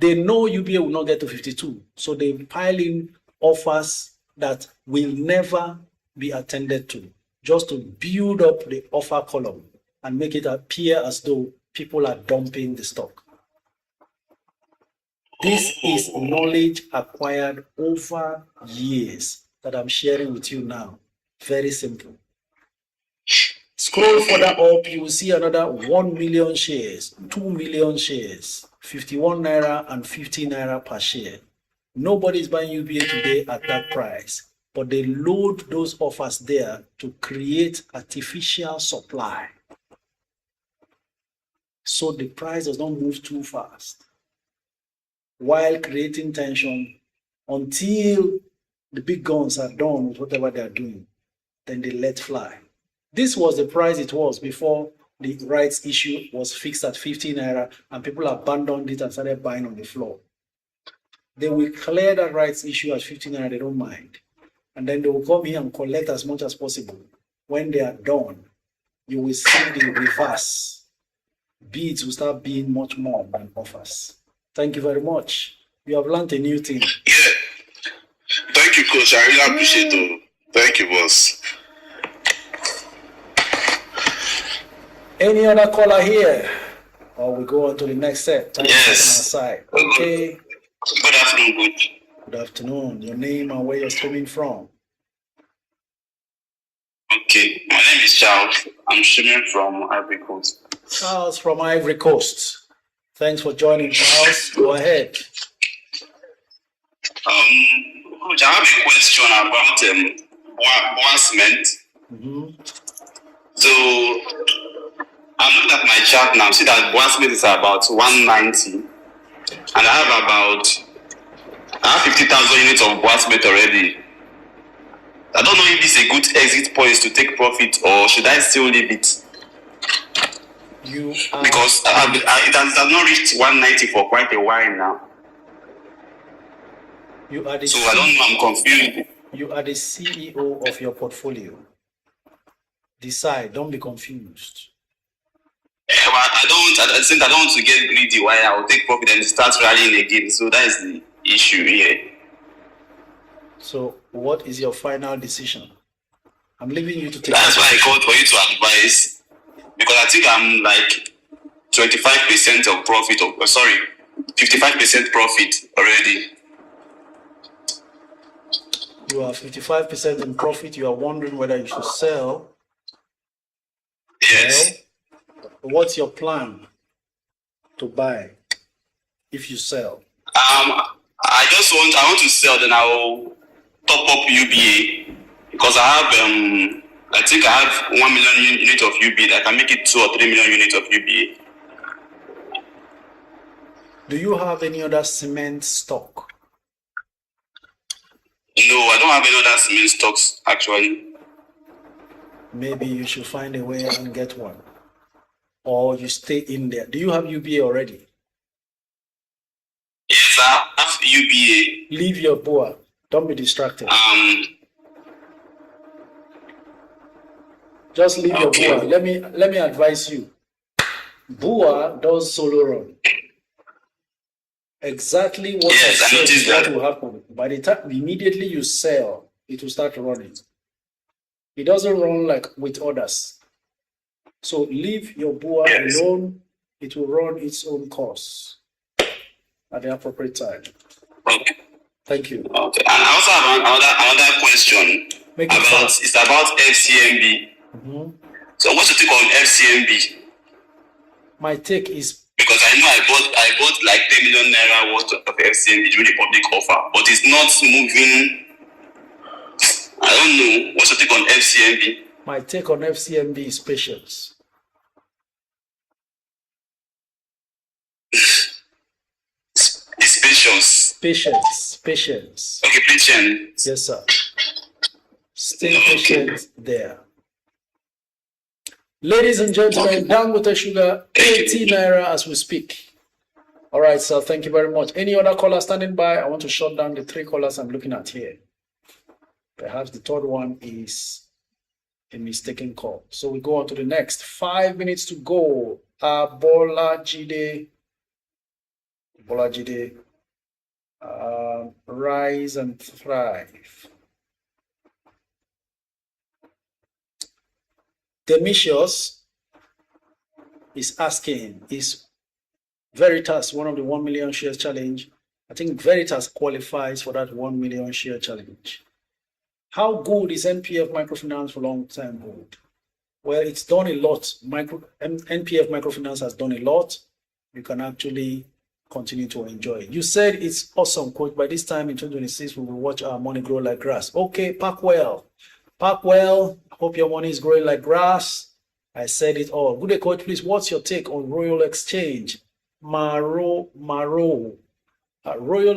They know UBA will not get to 52, so they pile in offers that will never be attended to, just to build up the offer column and make it appear as though people are dumping the stock. This is knowledge acquired over years that I'm sharing with you now. Very simple. Scroll further up, you will see another 1 million shares, 2 million shares, 51 naira and 50 naira per share. Nobody is buying UBA today at that price, but they load those offers there to create artificial supply, so the price does not move too fast, while creating tension until the big guns are done with whatever they are doing. Then they let fly. This was the price it was before the rights issue was fixed at 15 naira and people abandoned it and started buying on the floor. They will clear that rights issue at 15 naira, they don't mind. And then they will come here and collect as much as possible. When they are done, you will see the reverse. bids will start being much more than offers. Thank you very much. You have learned a new thing. Yeah. Thank you, Coach. I really appreciate it. Thank you, boss. Any other caller here? Or we go on to the next set. Yes. Okay. Good afternoon, Coach. Good afternoon. Your name and where you're streaming from? Okay, my name is Charles. I'm streaming from Ivory Coast. Charles from Ivory Coast. Thanks for joining, Charles. Go ahead. Coach, I have a question about Boa cement. So I'm looking at my chart now. See that Boa cement is about 190, and I have 50,000 units of Boa cement already. I don't know if this is a good exit point to take profit, or should I still leave it? Because it has not reached 190 for quite a while now. So I don't know, I'm confused. You are the CEO of your portfolio. Decide, don't be confused. I don't want to get greedy while I will take profit and start rallying again. So that is the issue here. So what is your final decision? I'm leaving you to take. That's why I called for you to advise, because I think I'm like 25% of profit, 55% profit already. You are 55% in profit. You are wondering whether you should sell. Yes. Well, what's your plan to buy if you sell? I want to sell, then I will top up UBA, because I think I have 1 million units of UBA. I can make it 2 or 3 million units of UBA. Do you have any other cement stock? No, I don't have any other cement stocks actually. Maybe you should find a way and get one, or you stay in there. Do you have UBA already? Yes, I have UBA. Leave your BOA. Don't be distracted. Just leave your BOA. Let me advise you. BOA does solo run. Exactly what you said is what will happen. By the time immediately you sell, it will start running. It doesn't run like with others. So leave your BOA alone. It will run its own course at the appropriate time. Okay. Thank you. Okay. And I also have another question. It's about FCMB. So what's your take on FCMB? My take is, because I know I bought like 10 million naira worth of FCMB during the public offer, but it's not moving. I don't know. What's your take on FCMB? My take on FCMB is patience. It's patience. Patience. Okay, patience. Yes, sir. Stay patient there. Ladies and gentlemen, Dangote Sugar, 80 naira as we speak. All right, sir. Thank you very much. Any other caller standing by? I want to shut down the 3 callers I'm looking at here. Perhaps the third one is a mistaken call. So we go on to the next. 5 minutes to go. Bolajide, rise and thrive. Demisius is asking, is Veritas one of the 1 million shares challenge? I think Veritas qualifies for that 1 million share challenge. How good is NPF Microfinance for long-term hold? Well, it's done a lot. NPF Microfinance has done a lot. You can actually continue to enjoy it. You said it's awesome, coach. By this time in 2026, we will watch our money grow like grass. Okay, pack well. Hope your money is growing like grass. I said it all. Good day, coach. Please, what's your take on Royal Exchange? Royal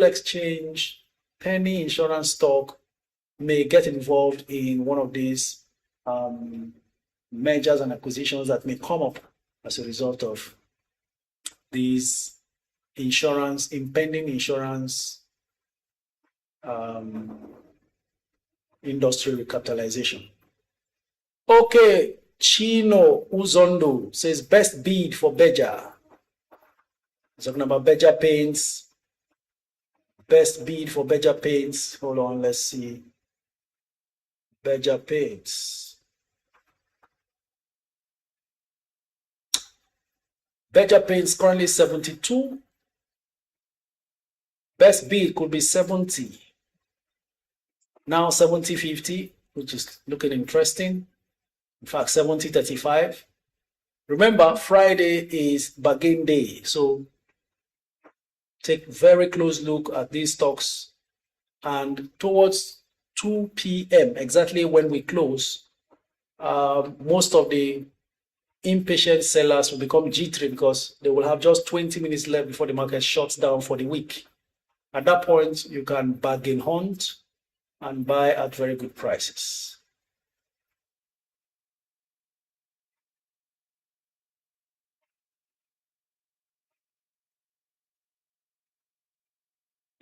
Exchange, penny insurance stock may get involved in one of these mergers and acquisitions that may come up as a result of these impending insurance industry recapitalization. Okay, Chino Uzondo says best bid for Beja. Talking about Beja Paints. Best bid for Beja Paints. Hold on, let's see. Beja Paints. Beja Paints currently 72. Best bid could be 70. Now 70-50, which is looking interesting. In fact, 70-35. Remember, Friday is bargain day. So take a very close look at these stocks. And towards 2 p.m., exactly when we close, most of the impatient sellers will become jittery because they will have just 20 minutes left before the market shuts down for the week. At that point, you can bargain hunt and buy at very good prices.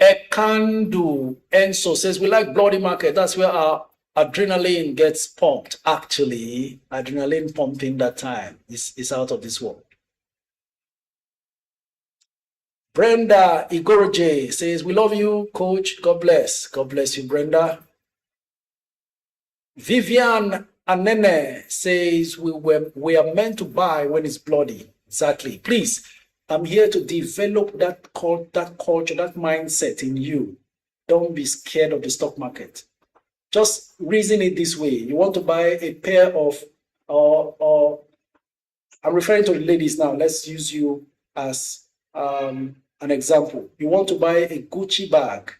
Ekandu Enso says, we like bloody market. That's where our adrenaline gets pumped. Actually, adrenaline pumping that time is out of this world. Brenda Igoroje says, we love you, coach. God bless. God bless you, Brenda. Vivian Anene says, we are meant to buy when it's bloody. Exactly. Please, I'm here to develop that culture, that mindset in you. Don't be scared of the stock market. Just reason it this way. You want to buy a pair of, I'm referring to the ladies now. Let's use you as an example. You want to buy a Gucci bag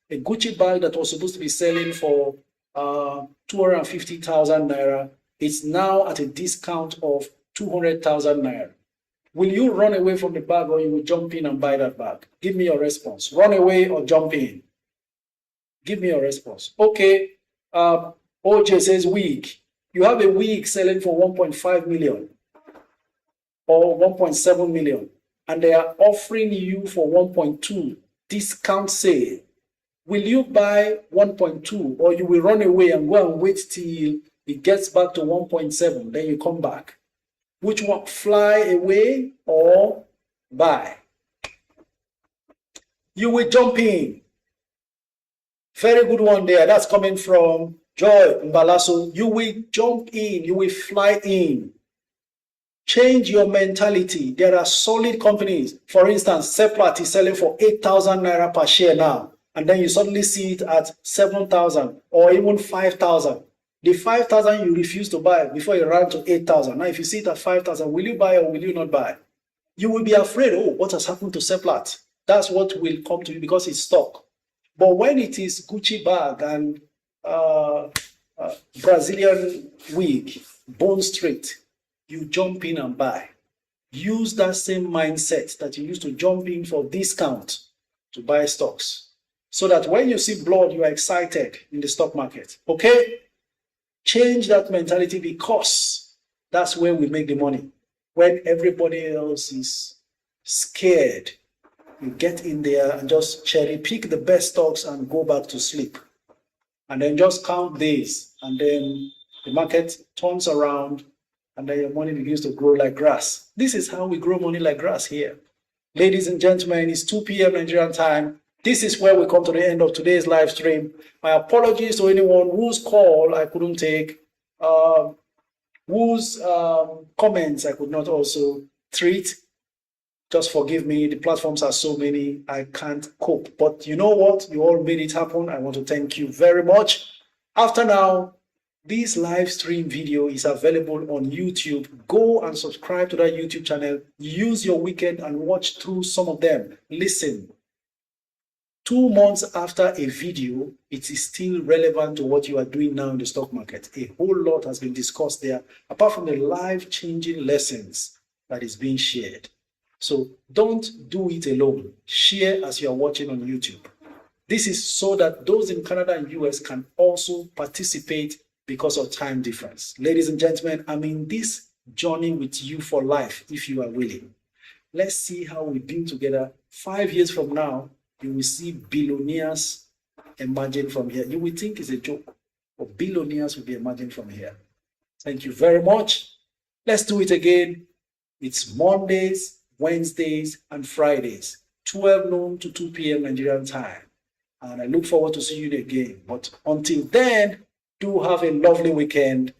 that was supposed to be selling for 250,000 naira. It's now at a discount of 200,000 naira. Will you run away from the bag or you will jump in and buy that bag? Give me your response. Run away or jump in? Give me your response. Okay. OJ says wig. You have a wig selling for 1.5 million or 1.7 million and they are offering you for 1.2 discount sale. Will you buy 1.2 or you will run away and go and wait till it gets back to 1.7, then you come back? Which one, fly away or buy? You will jump in. Very good one there. That's coming from Joy Mbalaso. You will jump in. You will fly in. Change your mentality. There are solid companies. For instance, Seplat is selling for 8,000 naira per share now. And then you suddenly see it at 7,000 or even 5,000. The 5,000 you refuse to buy before you ran to 8,000. Now, if you see it at 5,000, will you buy or will you not buy? You will be afraid, oh, what has happened to Seplat? That's what will come to you because it's stock. But when it is Gucci bag and Brazilian wig, Bone Street, you jump in and buy. Use that same mindset that you used to jump in for discount to buy stocks. So that when you see blood, you are excited in the stock market. Okay? Change that mentality because that's where we make the money. When everybody else is scared, you get in there and just cherry pick the best stocks and go back to sleep. And then just count days. And then the market turns around and then your money begins to grow like grass. This is how we grow money like grass here. Ladies and gentlemen, it's 2 p.m. Nigerian time. This is where we come to the end of today's live stream. My apologies to anyone whose call I couldn't take, whose comments I could not also treat. Just forgive me. The platforms are so many, I can't cope. But you know what? You all made it happen. I want to thank you very much. After now, this live stream video is available on YouTube. Go and subscribe to that YouTube channel. Use your weekend and watch through some of them. Listen. 2 months after a video, it is still relevant to what you are doing now in the stock market. A whole lot has been discussed there, apart from the life-changing lessons that is being shared. So don't do it alone. Share as you are watching on YouTube. This is so that those in Canada and US can also participate because of time difference. Ladies and gentlemen, I'm in this journey with you for life if you are willing. Let's see how we build together. 5 years from now, you will see billionaires emerging from here. You will think it's a joke, but billionaires will be emerging from here. Thank you very much. Let's do it again. It's Mondays, Wednesdays, and Fridays, 12 noon to 2 p.m. Nigerian time. And I look forward to seeing you again. But until then, do have a lovely weekend.